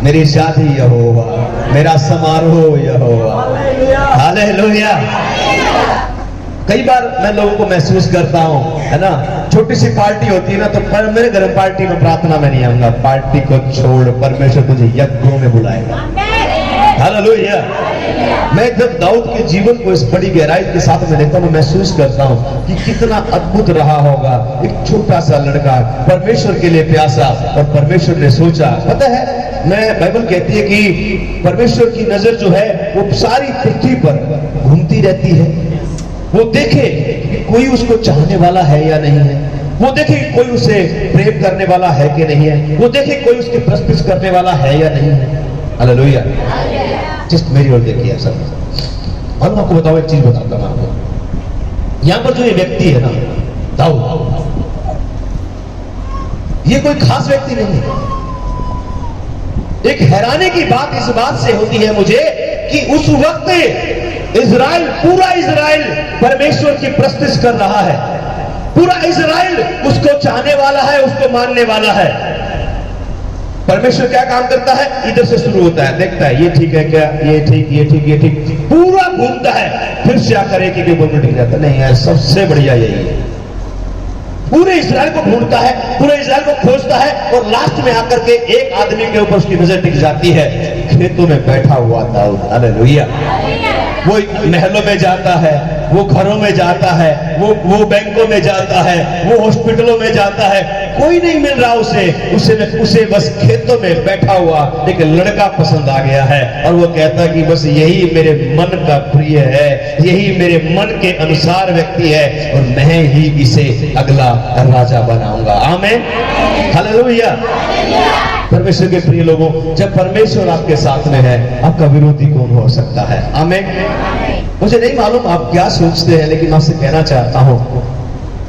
मेरी शादी यहोवा, मेरा समारोह यहोवा। हालेलुया। कई बार मैं लोगों को महसूस करता हूँ, है ना, छोटी सी पार्टी होती है ना, तो पर मेरे घर में पार्टी में प्रार्थना में नहीं आऊंगा, पार्टी को छोड़ परमेश्वर तुझे यज्ञों में बुलाएगा। हालेलुया। मैं जब दाऊद के जीवन को इस बड़ी गहराई के साथ में देखता हूँ, मैं महसूस करता हूँ कि कितना अद्भुत रहा होगा। एक छोटा सा लड़का परमेश्वर के लिए प्यासा, और परमेश्वर ने सोचा, पता है, मैं बाइबल कहती है कि परमेश्वर की नजर जो है वो सारी पृथ्वी पर घूमती रहती है। वो देखे कि कोई उसको चाहने वाला है या नहीं है, वो देखे कि कोई उसे प्रेम करने वाला है कि नहीं है, वो देखे कोई उसकी प्रस्तुत करने वाला है या नहीं है। हालेलुया। जस्ट मेरी ओर देखिए सब। और मैं आपको बताऊं, एक चीज बताता हूं आपको। यहां पर जो ये व्यक्ति है ना, दाऊद, ये कोई खास व्यक्ति नहीं है। एक हैरानी की बात इस बात से होती है मुझे कि उस वक्त इजराइल, पूरा इजराइल परमेश्वर की प्रस्तुत कर रहा है। पूरा इजराइल उसको चाहने वाला है, उसको मानने वाला है। परमेश्वर क्या काम करता है? इधर से शुरू होता है, देखता है ये ठीक है क्या, ये ठीक, ये ठीक, ये ठीक, पूरा घूमता है, फिर से आकर एक एक बोलने लग जाता है, नहीं यार सबसे बढ़िया यही है। पूरे इजराइल को ढूंढता है, पूरे इजराइल को खोजता है, और लास्ट में आकर के एक आदमी के ऊपर उसकी नजर टिक जाती है, खेतों में बैठा हुआ दाऊद। हालेलुया। वो महलों में जाता है, वो घरों में जाता है, वो बैंकों में जाता है, वो हॉस्पिटलों में जाता है, कोई नहीं मिल रहा उसे बस खेतों में बैठा हुआ एक लड़का पसंद आ गया है, और वो कहता है कि बस यही मेरे मन का प्रिय है, यही मेरे मन के अनुसार व्यक्ति है, और मैं ही इसे अगला राजा बनाऊंगा। आमीन। हालेलुया। परमेश्वर के प्रिय लोगों, जब परमेश्वर आपके साथ में है, आपका विरोधी कौन हो सकता है? आमीन। मुझे नहीं मालूम आप क्या सोचते हैं, लेकिन मैं आपसे कहना चाहता हूं,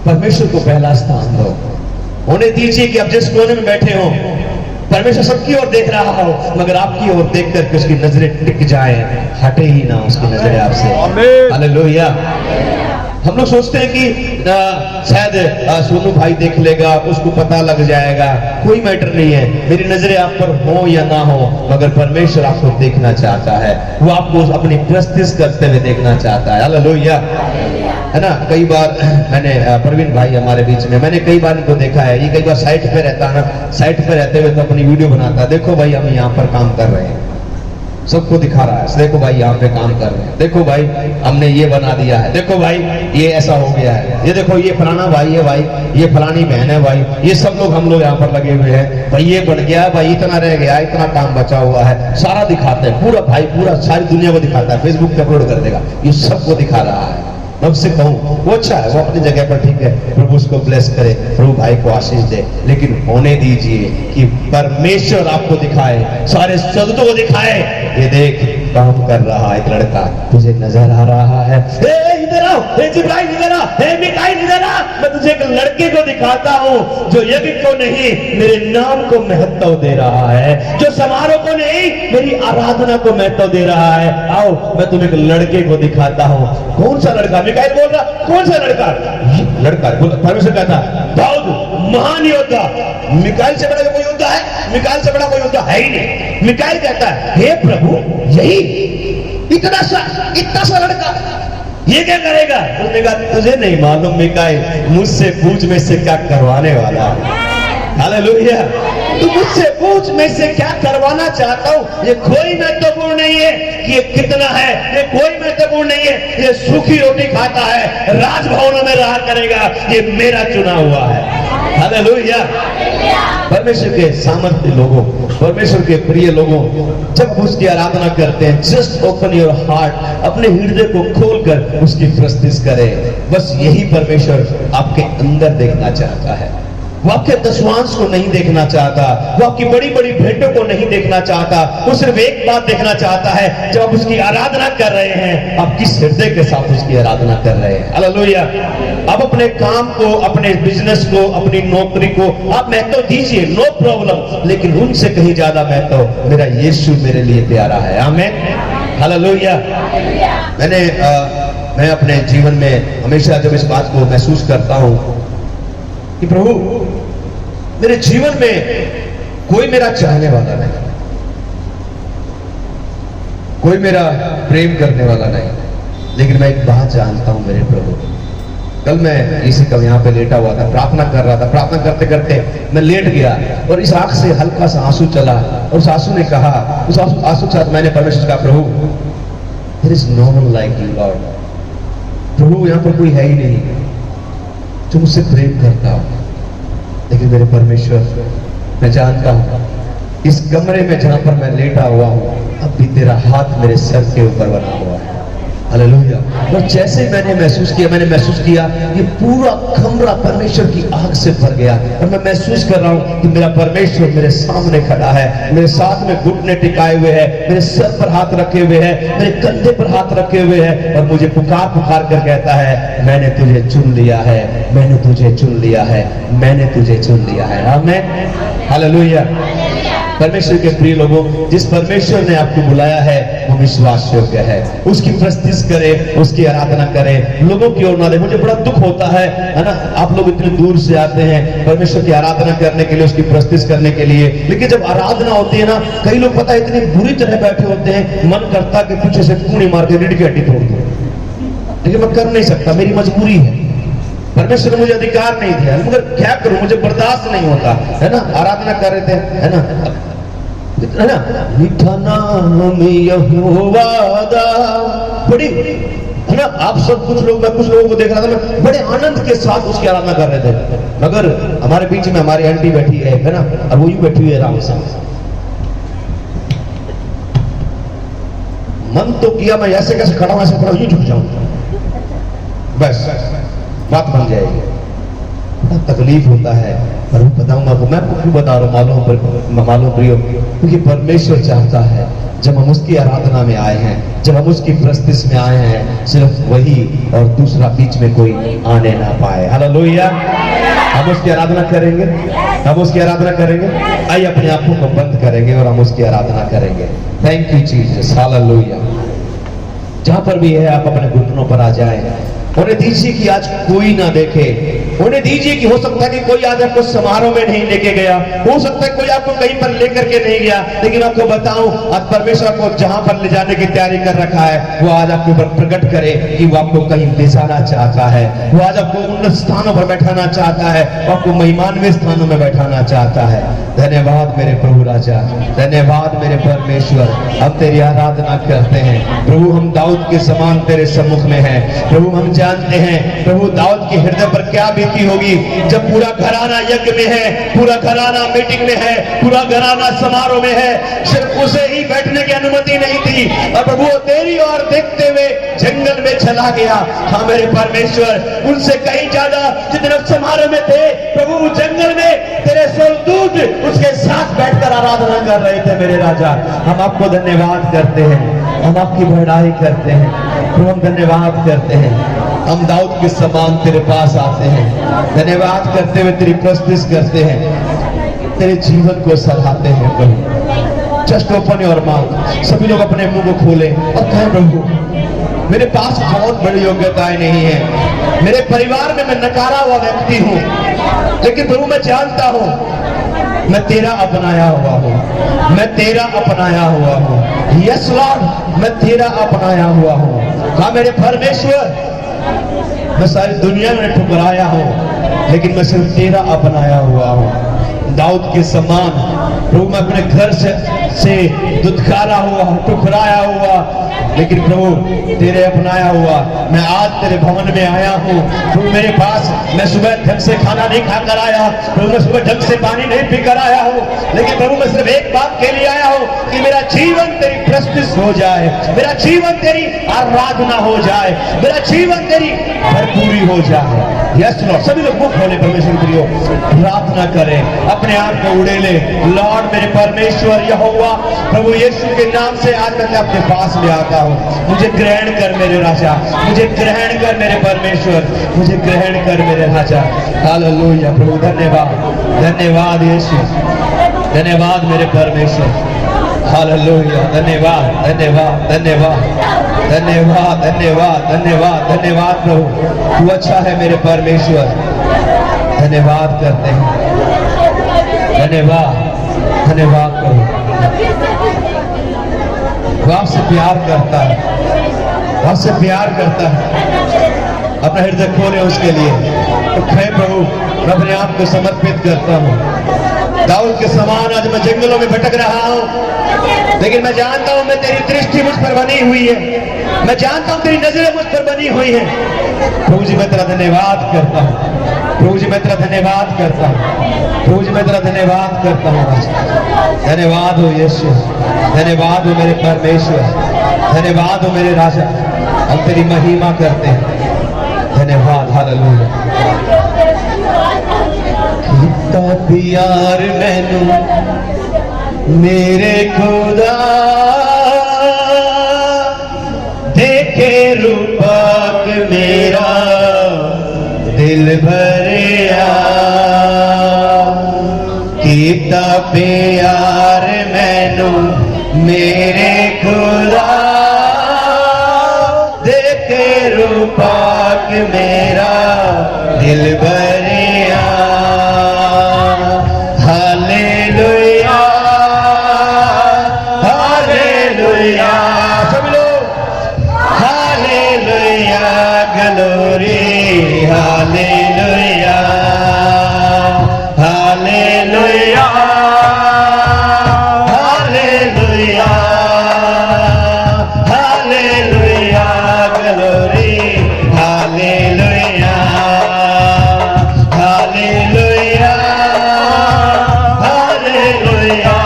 परमेश्वर को पहला स्थान दो। होने दीजिए कि आप जिस कोने में बैठे हो, परमेश्वर सबकी ओर देख रहा हो, मगर आपकी ओर देख करके उसकी नजरें टिक जाए, हटे ही ना उसकी नजरें आपसे। हालेलुया। हम लोग सोचते हैं कि शायद सोनू भाई देख लेगा, उसको पता लग जाएगा, कोई मैटर नहीं है, मेरी नजरें आप पर हो या ना हो, मगर परमेश्वर आपको देखना चाहता है, वो आपको अपनी प्रस्तुत करते हुए देखना चाहता है। हालेलुया। है ना। कई बार मैंने प्रवीण भाई हमारे बीच में, मैंने कई बार इनको देखा है, ये कई बार साइट पे रहता है ना, साइट पे रहते हुए तो अपनी वीडियो बनाता है, देखो भाई हम यहाँ पर काम कर रहे हैं, सबको दिखा रहा है, देखो भाई यहाँ पे काम कर रहे हैं, देखो भाई हमने ये बना दिया है, देखो भाई ये ऐसा हो गया है, ये देखो ये फलाना भाई है, भाई ये फलानी बहन है, भाई ये सब लोग हम लोग यहाँ पर लगे हुए हैं, भाई ये बन गया, भाई इतना रह गया, इतना काम बचा हुआ है, सारा दिखाते हैं, पूरा भाई पूरा सारी दुनिया को दिखाता है, फेसबुक पे अपलोड कर देगा, ये सबको दिखा रहा है। मैं उससे कहूँ वो अच्छा है, वो अपनी जगह पर ठीक है, प्रभु उसको ब्लेस करे, प्रभु भाई को आशीष दे, लेकिन होने दीजिए कि परमेश्वर आपको दिखाए, सारे जगतों को दिखाए, ये देख काम कर रहा है एक लड़का, तुझे नजर आ रहा है, इधर आओ, जिब्राइल इधर आ, मिकाईल इधर आ, मैं तुझे एक लड़के को दिखाता हूँ जो यज्ञ को नहीं मेरे नाम को महत्व दे रहा है, जो समारोह को नहीं मेरी आराधना को महत्व दे रहा है। आओ मैं तुम्हें एक लड़के को दिखाता हूँ। कौन सा लड़का? मिकाईल बोल रहा, कौन सा लड़का? लड़का परमेश्वर कहता दाऊद महान योद्धा, मिकाईल से बड़ा कोई योद्धा है? मिकाईल से बड़ा कोई योद्धा है ही नहीं। मिकाईल कहता है हे प्रभु यही इतना सा लड़का ये क्या करेगा? उसने कहा तुझे नहीं मालूम मिकाईल, मुझसे पूछ में से क्या करवाने वाला है। हालेलुया। तू मुझसे पूछ मैं से क्या करवाना चाहता हूँ, ये कोई महत्वपूर्ण नहीं है कि ये कितना है, ये कोई महत्वपूर्ण नहीं है, ये सूखी रोटी खाता है, राजभवनों में रहा करेगा, ये मेरा चुना हुआ है। हालेलुया। परमेश्वर के सामर्थ्य लोगों, परमेश्वर के प्रिय लोगों, जब उसकी आराधना करते हैं, जस्ट ओपन योर हार्ट, अपने हृदय को खोलकर उसकी प्रस्तुति करें। बस यही परमेश्वर आपके अंदर देखना चाहता है। वो आपके दशवांश को नहीं देखना चाहता, वो आपकी बड़ी बड़ी भेंटों को नहीं देखना चाहता। वो सिर्फ एक बात देखना चाहता है, जब आप उसकी आराधना कर रहे हैं, आप किस हृदय के साथ उसकी आराधना कर रहे हैं। हालेलुया। आप अपने काम को, अपने बिजनेस को, अपनी नौकरी को आप महत्व दीजिए, नो प्रॉब्लम, लेकिन उनसे कहीं ज्यादा महत्व मेरा यीशु मेरे लिए प्यारा है। आमीन, हालेलुया। मैं अपने जीवन में हमेशा जब इस बात को महसूस करता हूं कि प्रभु मेरे जीवन में कोई मेरा चाहने वाला नहीं, कोई मेरा प्रेम करने वाला नहीं, लेकिन मैं एक बात जानता हूं मेरे प्रभु। कल मैं इसी कल यहाँ पे लेटा हुआ था, प्रार्थना कर रहा था, प्रार्थना करते करते मैं लेट गया और इस आंख से हल्का सा आंसू चला और उस आंसू ने कहा, उस आंसू के साथ मैंने परमेश्वर का, प्रभु there is no one like you Lord. प्रभु यहाँ पर कोई है ही नहीं जो मुझसे प्रेम करता हो, लेकिन मेरे परमेश्वर मैं जानता हूं इस कमरे में जहां पर मैं लेटा हुआ हूं, अब भी तेरा हाथ मेरे सर के ऊपर बना हुआ है। हालेलुया। और जैसे मैंने महसूस किया ये पूरा कमरा परमेश्वर की आग से भर गया और मैं महसूस कर रहा हूं कि मेरा परमेश्वर मेरे सामने खड़ा है, मेरे साथ में घुटने टिकाए हुए है, मेरे सर पर हाथ रखे हुए है, मेरे कंधे पर हाथ रखे हुए है और मुझे पुकार पुकार कर कहता है, मैंने तुझे चुन लिया है, मैंने तुझे चुन लिया है, मैंने तुझे चुन लिया है। आमीन, हालेलुया। परमेश्वर के प्रिय लोगों, जिस परमेश्वर ने आपको बुलाया है वो विश्वास योग्य है, उसकी प्रस्तुति करें, उसकी आराधना करें, लोगों की ओर ना दे। मुझे बड़ा दुख होता है ना, आप लोग इतने दूर से आते हैं परमेश्वर की आराधना करने के लिए, उसकी प्रस्तुति करने के लिए, लेकिन जब आराधना होती है ना, कई लोग पता है इतनी बुरी तरह बैठे होते हैं, मन करता कि पीछे से कूनी मार के रीढ़ की हड्डी तोड़ दूं, लेकिन मैं कर नहीं सकता, मेरी मजबूरी है। परमेश्वर ने मुझे अधिकार नहीं दिया, मगर क्या करूं, मुझे बर्दाश्त नहीं होता है ना। आराधना कर रहे थे है ना, मीठा नाम यहोवा दा, बड़ी है ना। आप सब कुछ लोग, मैं कुछ लोगों को देख रहा था, मैं बड़े आनंद के साथ उसकी आराधना कर रहे थे, मगर हमारे बीच में हमारी आंटी बैठी है ना, और वो यूं बैठी हुई है आराम से। मन तो किया मैं ऐसे कैसे खड़ा हूं, ऐसे खड़ा यूं झुक जाऊं, बस बात बन जाएगी। बड़ा तकलीफ होता है, पर मैं बताऊंगा आपको, मैं आपको क्यों बता रहा हूँ मालूम प्रियो, क्योंकि परमेश्वर चाहता है जब हम उसकी आराधना में आए हैं, जब हम उसकी प्रस्तुति में आए हैं, सिर्फ वही और दूसरा बीच में कोई आने ना पाए। हालेलुया। हम उसकी आराधना करेंगे, हम उसकी आराधना करेंगे। आइए अपने आंखों को बंद करेंगे और हम उसकी आराधना करेंगे। Thank you Jesus, hallelujah. जहां पर भी है आप अपने घुटनों पर आ जाए, उन्हें दीजिए कि आज कोई ना देखे, उन्हें दीजिए कि हो सकता है कि कोई आज आपको समारोह में नहीं लेके गया, हो सकता है कोई आपको कहीं पर लेकर के नहीं गया, लेकिन आपको बताऊं आज परमेश्वर को जहां पर ले जाने की तैयारी कर रखा है, वो आज आपके ऊपर प्रकट करे कि वो आपको कहीं ले जाना चाहता है, वो आज आपको उन्नत स्थानों पर बैठाना चाहता है, वो आपको महिमान्वित स्थानों में बैठाना चाहता है। धन्यवाद मेरे प्रभु राजा, धन्यवाद मेरे परमेश्वर, हम तेरी आराधना करते हैं प्रभु। हम दाऊद के समान तेरे सम्मुख में हैं प्रभु। हम जानते हैं प्रभु दाऊद के हृदय पर क्या बीती होगी जब पूरा घराना यज्ञ में है, पूरा घराना मीटिंग में है, पूरा घराना समारोह में है, सिर्फ उसे ही बैठने की अनुमति नहीं थी और प्रभु तेरी ओर देखते हुए जंगल में चला गया। हाँ मेरे परमेश्वर, उनसे कहीं ज्यादा जितने समारोह में थे प्रभु, जंगल में तेरे स्वर्गदूत उसके साथ बैठकर आराधना कर रहे थे मेरे राजा। हम आपको धन्यवाद करते हैं, हम आपकी बड़ाई करते हैं प्रभु, हम धन्यवाद करते हैं। हम दाऊद के समान तेरे पास आते हैं, धन्यवाद करते हुए तेरी प्रस्तुति करते हैं, तेरे जीवन को सराहते हैं प्रभु। जस्ट ओपन योर माउथ, सभी लोग अपने मुंह को खोले और कहें प्रभु मेरे पास बहुत बड़ी योग्यताएं नहीं है, मेरे परिवार में मैं नकारा हुआ व्यक्ति हूँ, लेकिन प्रभु मैं जानता हूँ मैं तेरा अपनाया हुआ हूँ, मैं तेरा अपनाया हुआ हूँ। यस लॉर्ड, मैं तेरा अपनाया हुआ हूँ। हाँ मेरे परमेश्वर, मैं सारी दुनिया में ठुकराया हूँ, लेकिन मैं सिर्फ तेरा अपनाया हुआ हूँ। दाऊद के समान प्रभु मैं अपने घर से दुत्कारा हुआ, ठुकराया हुआ, लेकिन प्रभु तेरे अपनाया हुआ मैं आज तेरे भवन में आया हूँ। प्रभु मेरे पास मैं सुबह ढंग से खाना नहीं खाकर आया, प्रभु मैं सुबह ढंग से पानी नहीं पीकर आया हूँ, लेकिन प्रभु मैं सिर्फ एक बात के लिए आया हूँ कि मेरा जीवन तेरी प्रस्तुत हो जाए, मेरा जीवन तेरी आराधना हो जाए, मेरा जीवन तेरी भरपूरी हो जाए। यस लॉर्ड, सभी लोग मुख खोले परमेश्वर प्रियो, प्रार्थना करें, अपने आप को उड़ेले। लॉर्ड मेरे परमेश्वर यहोवा प्रभु यीशु के नाम से आज मैं अपने पास ले आता हूँ, मुझे ग्रहण कर मेरे राजा, मुझे ग्रहण कर मेरे परमेश्वर, मुझे ग्रहण कर मेरे राजा। हालेलुया प्रभु, धन्यवाद धन्यवाद यीशु, धन्यवाद मेरे परमेश्वर। हालेलुया, धन्यवाद धन्यवाद धन्यवाद धन्यवाद धन्यवाद धन्यवाद धन्यवाद प्रभु, तू अच्छा है मेरे परमेश्वर। धन्यवाद करते हैं, धन्यवाद धन्यवाद प्रभु। वो आपसे प्यार करता है, आपसे प्यार करता है। अपना हृदय खोले उसके लिए। तो हे प्रभु मैं अपने आप को समर्पित करता हूँ। दाऊद के समान आज मैं जंगलों में भटक रहा हूँ, लेकिन मैं जानता हूँ मैं तेरी दृष्टि मुझ पर बनी हुई है, मैं जानता हूँ तेरी नजरें मुझ पर बनी हुई है। प्रभु जी मैं तेरा धन्यवाद करता हूँ, प्रभु जी मैं तेरा धन्यवाद करता हूँ, प्रभु जी मैं तेरा धन्यवाद करता हूँ। धन्यवाद हो यीशु, धन्यवाद हो मेरे परमेश्वर, धन्यवाद हो मेरे राजा। हम तेरी महिमा करते हैं, धन्यवाद। हालेलुया। कितना प्यार मैनू मेरे खुदा देखे रूपक मेरा दिल भरिया। कितना प्यार मैनू मेरे खुदा देखे रूपक मेरा दिल भरिया। हालेलुया हालेलुया, सब लोग hallelujah glory, hallelujah hallelujah hallelujah hallelujah glory, hallelujah hallelujah hallelujah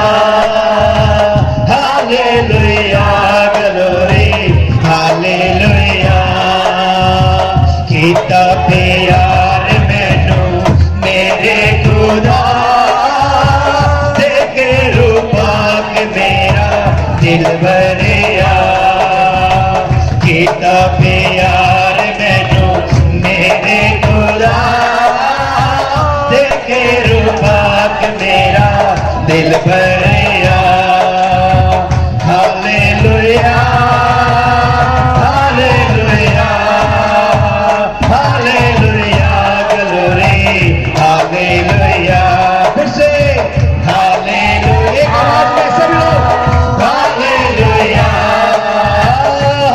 hallelujah glory, hallelujah. कितना प्यार मैनू मेरे खुदा देखे रूपक मेरा दिल भरिया। कितना प्यार मैनू मेरे खुदा देखे रूपक मेरा दिल भरिया। Hallelujah hallelujah hallelujah glory, hallelujah. फिर से हालेलुया, एक आवाज में सब लोग हालेलुया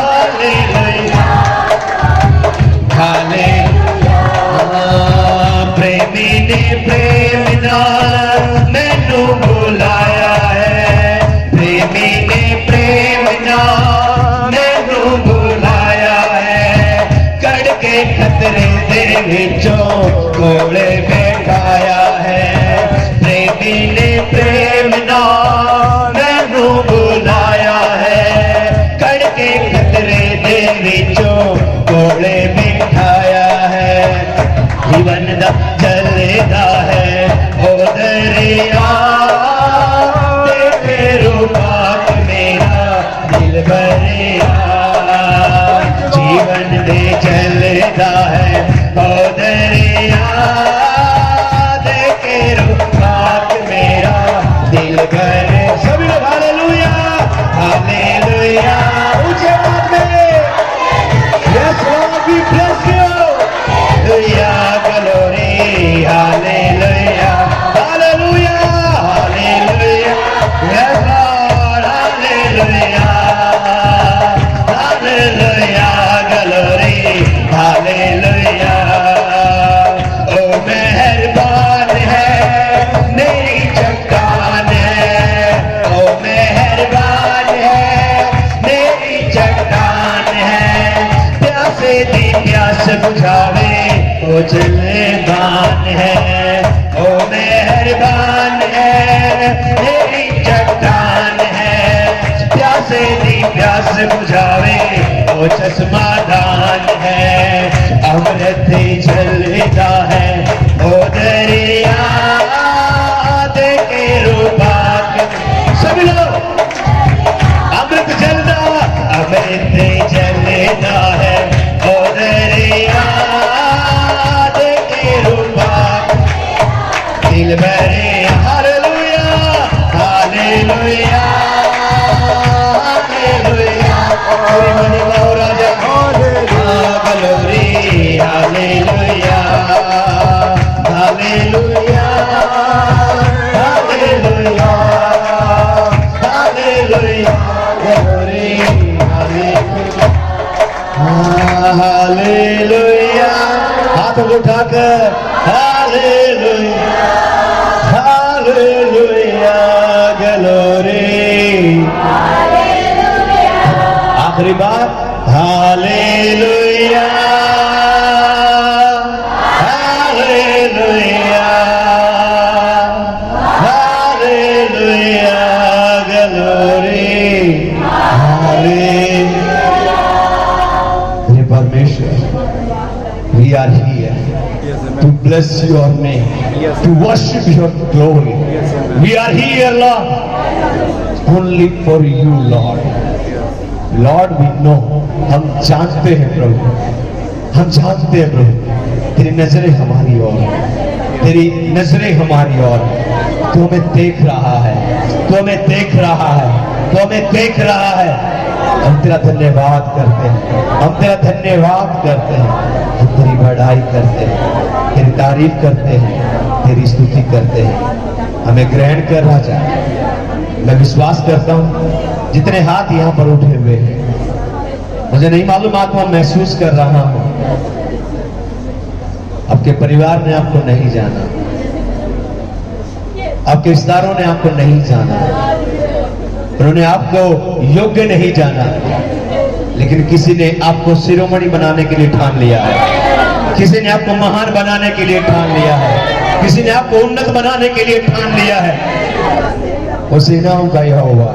हालेलुया हालेलुया। प्रेमी ने प्रेम नाल मैनू बुलाया है, प्रेमी ने प्रेम नाल मैनू बुलाया है। कड़ के खतरे दे विचों कोले बैठाया है, प्रेमी ने प्रेम नाल मैनू बुलाया है। कड़ के खतरे दे विचों कोले बैठाया है। जीवन दा चलदा है ओ दरिया, देखे रूपक मेरा दिल भरिया। जीवन दे चलदा है ओ दरिया, देखे रूपक मेरा दिल भरिया। सभी लोग हालेलुया हालेलुया ऊंचे आवाज में। Yes Lord we bless you, hallelujah glory, hallelujah hallelujah. बुझावे वो जलदान है, ओ मेहरबान है, मेरी चट्टान है। प्यासे दी प्यास बुझावे वो चश्मा दान है, अमृत जलता है ओ दरिया के रूपा। सभी लोग अमृत जलता, अमृत जलता है ओ दरिया के रूपा। दिल भरे हालेलुया हालेलुया हालेलुया, पूरी महिमा हो राजा glory hallelujah hallelujah hallelujah hallelujah glory hallelujah hallelujah. हाथ उठाकर हालेलुया हालेलुया ग्लोरी। आखिरी बार hallelujah hallelujah hallelujah glory hallelujah. हे परमेश्वर, we are here to bless your name, to worship your glory. We are here, Lord, only for you, Lord. Lord, we know, हम जानते हैं प्रभु, हम जानते हैं प्रभु, तेरी नजरें हमारी ओर, तेरी नजरें हमारी ओर। तू हमें देख रहा है, तू हमें देख रहा है, तू हमें देख रहा है। हम तेरा धन्यवाद करते हैं, हम तेरा धन्यवाद करते हैं, हम तेरी बड़ाई करते हैं, तेरी तारीफ करते हैं, तेरी स्तुति करते हैं। हमें ग्रहण कर राजा। मैं विश्वास करता हूँ जितने हाथ यहाँ पर उठे हुए हैं, मुझे नहीं मालूम, आत्मा महसूस कर रहा हूँ आपके परिवार ने आपको नहीं जाना, आपके रिश्तेदारों ने आपको नहीं जाना, उन्होंने आपको योग्य नहीं जाना, लेकिन किसी ने आपको शिरोमणि बनाने के लिए ठान लिया है, किसी ने आपको महान बनाने के लिए ठान लिया है, किसी ने आपको उन्नत बनाने के लिए ठान लिया है। वो सेनाओं का यहोवा,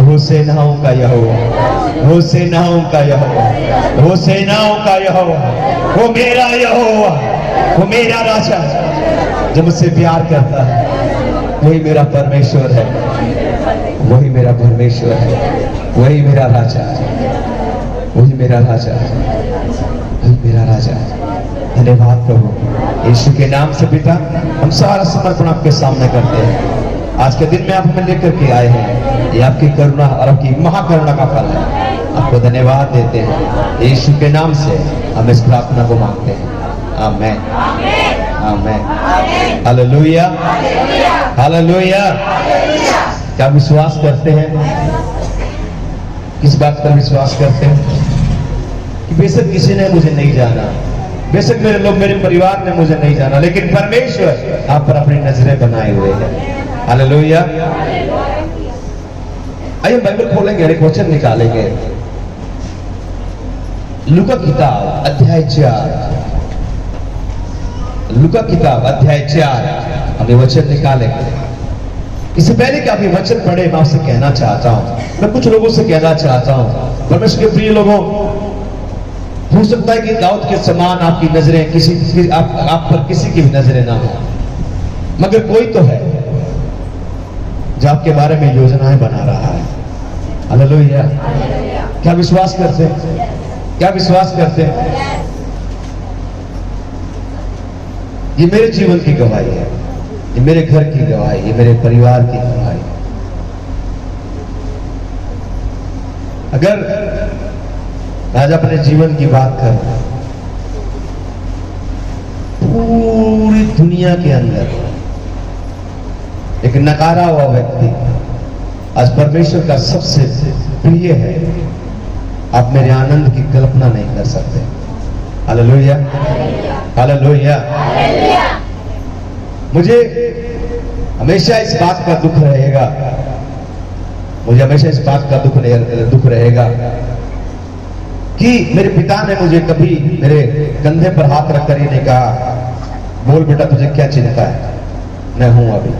वो सेनाओं का यहोवा, वो सेनाओं का यहोवा, वो सेनाओं का यहोवा, वो मेरा यहोवा, वो मेरा राजा जो मुझसे प्यार करता है, वही मेरा परमेश्वर है, वही मेरा परमेश्वर है, वही मेरा राजा, वही मेरा राजा, वही मेरा राजा। धन्यवाद प्रभु यीशु के नाम से। पिता, हम सारा समर्पण आपके सामने करते हैं। आज के दिन में आप हमें लेकर के आए हैं, ये आपकी करुणा और आपकी महाकरुणा का फल है। आपको धन्यवाद देते हैं, यीशु के नाम से हम इस प्रार्थना को मांगते हैं। आमेन आमेन हालेलुया हालेलुया। क्या विश्वास करते हैं? किस बात पर विश्वास करते हैं? कि बेशक किसी ने मुझे नहीं जाना, बेशक मेरे लोग, मेरे परिवार ने मुझे नहीं जाना, लेकिन परमेश्वर आप पर अपनी नजरें बनाए हुए हैं। हालेलुया। आइए बाइबल खोलेंगे और एक वचन निकालेंगे। लूका किताब अध्याय 4, लूका किताब अध्याय 4 हम ये वचन निकालेंगे। इससे पहले कि आप ये वचन पढ़े, मैं आपसे कहना चाहता हूं, मैं कुछ लोगों से कहना चाहता हूं, परमेश्वर के प्रिय लोगों, हो सकता है कि दाऊद के समान आपकी नजरें किसी आप पर किसी की भी नजरें ना हो, मगर कोई तो है जो आपके बारे में योजनाएं बना रहा है। हालेलुया। क्या विश्वास करते हैं? क्या विश्वास करते हैं? ये मेरे जीवन की गवाही है, ये मेरे घर की गवाही, ये मेरे परिवार की गवाही। अगर आज अपने जीवन की बात करूं, पूरी दुनिया के अंदर एक नकारा हुआ व्यक्ति आज परमेश्वर का सबसे प्रिय है। आप मेरे आनंद की कल्पना नहीं कर सकते। Hallelujah hallelujah. मुझे हमेशा इस बात का दुख रहेगा, मुझे हमेशा इस बात का दुख रहेगा कि मेरे पिता ने मुझे कभी मेरे कंधे पर हाथ रखकर ये नहीं कहा, बोल बेटा तुझे क्या चिंता है, मैं हूं अभी।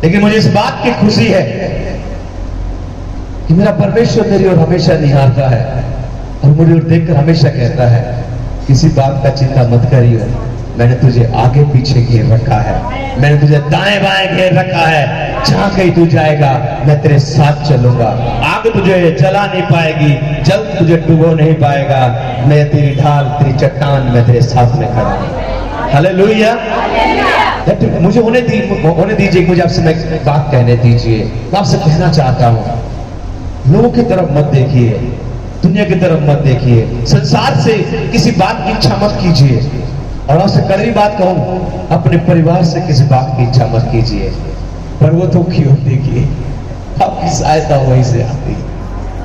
लेकिन मुझे इस बात की खुशी है कि मेरा परमेश्वर मेरी ओर हमेशा निहारता है और मुझे ओर देखकर हमेशा कहता है किसी बात का चिंता मत करियो, मैंने तुझे आगे पीछे घेर रखा है, मैंने तुझे दाएं बाएं घेर रखा है, जहां कहीं तू जाएगा मैं तेरे साथ चलूंगा, आग तुझे जला नहीं पाएगी, जल तुझे डुबो नहीं पाएगा, मैं तेरी ढाल तेरी चट्टान मैं तेरे साथ में खड़ा हूं। हालेलुया। मुझे होने दीजिए, मुझे आपसे मैं बात कहने दीजिए। मैं आपसे कहना चाहता हूं, लोगों की तरफ मत देखिए, दुनिया की तरफ मत देखिए, संसार से किसी बात की इच्छा मत कीजिए। और आपसे कड़वी बात कहूं, अपने परिवार से किसी बात की इच्छा मत कीजिए। पर्वतों की ओर देखिए, आपकी सहायता वहीं से आती है।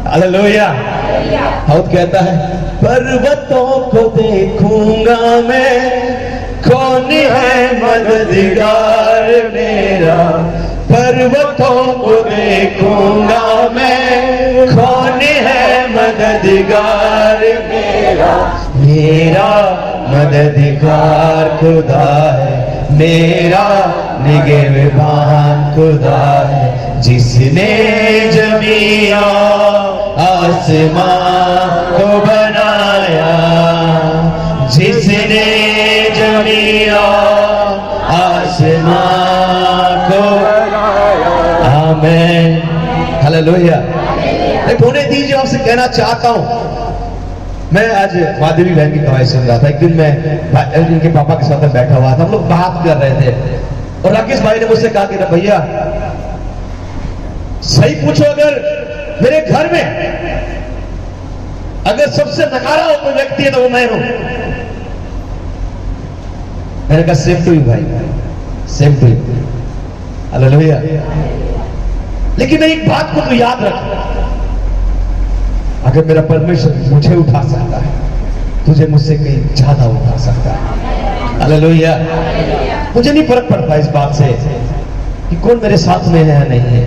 हालेलुया। दाऊद कहता है पर्वतों को देखूंगा मैं, कौन है मददगार मेरा, पर्वतों को देखूंगा मैं, कौन है मददगार मेरा, मेरा मददगार खुदा है, मेरा निगहबान खुदा है, जिसने जमीन आसमान को बनाया, जिसने जमीन आसमान को बनाया। आमीन। हालेलुया। होने दीजिए, आपसे कहना चाहता हूं, मैं आज माधुरी बहन की कहानी सुन रहा था। एक दिन मैं इनके पापा के साथ बैठा हुआ था, हम लोग बात कर रहे थे और राकेश भाई ने मुझसे कहा कि भैया सही पूछो, अगर मेरे घर में अगर सबसे नकारा हो कोई व्यक्ति है तो वो मैं हूं। मैंने कहा सेम टू यू भाई, सेम टू यू। हालेलुया। लेकिन एक बात को तो याद रख, अगर मेरा परमेश्वर मुझे उठा सकता है, तुझे मुझसे कहीं ज्यादा उठा सकता है। हालेलुया। मुझे नहीं फर्क पड़ता इस बात से कि कौन मेरे साथ में है या नहीं है,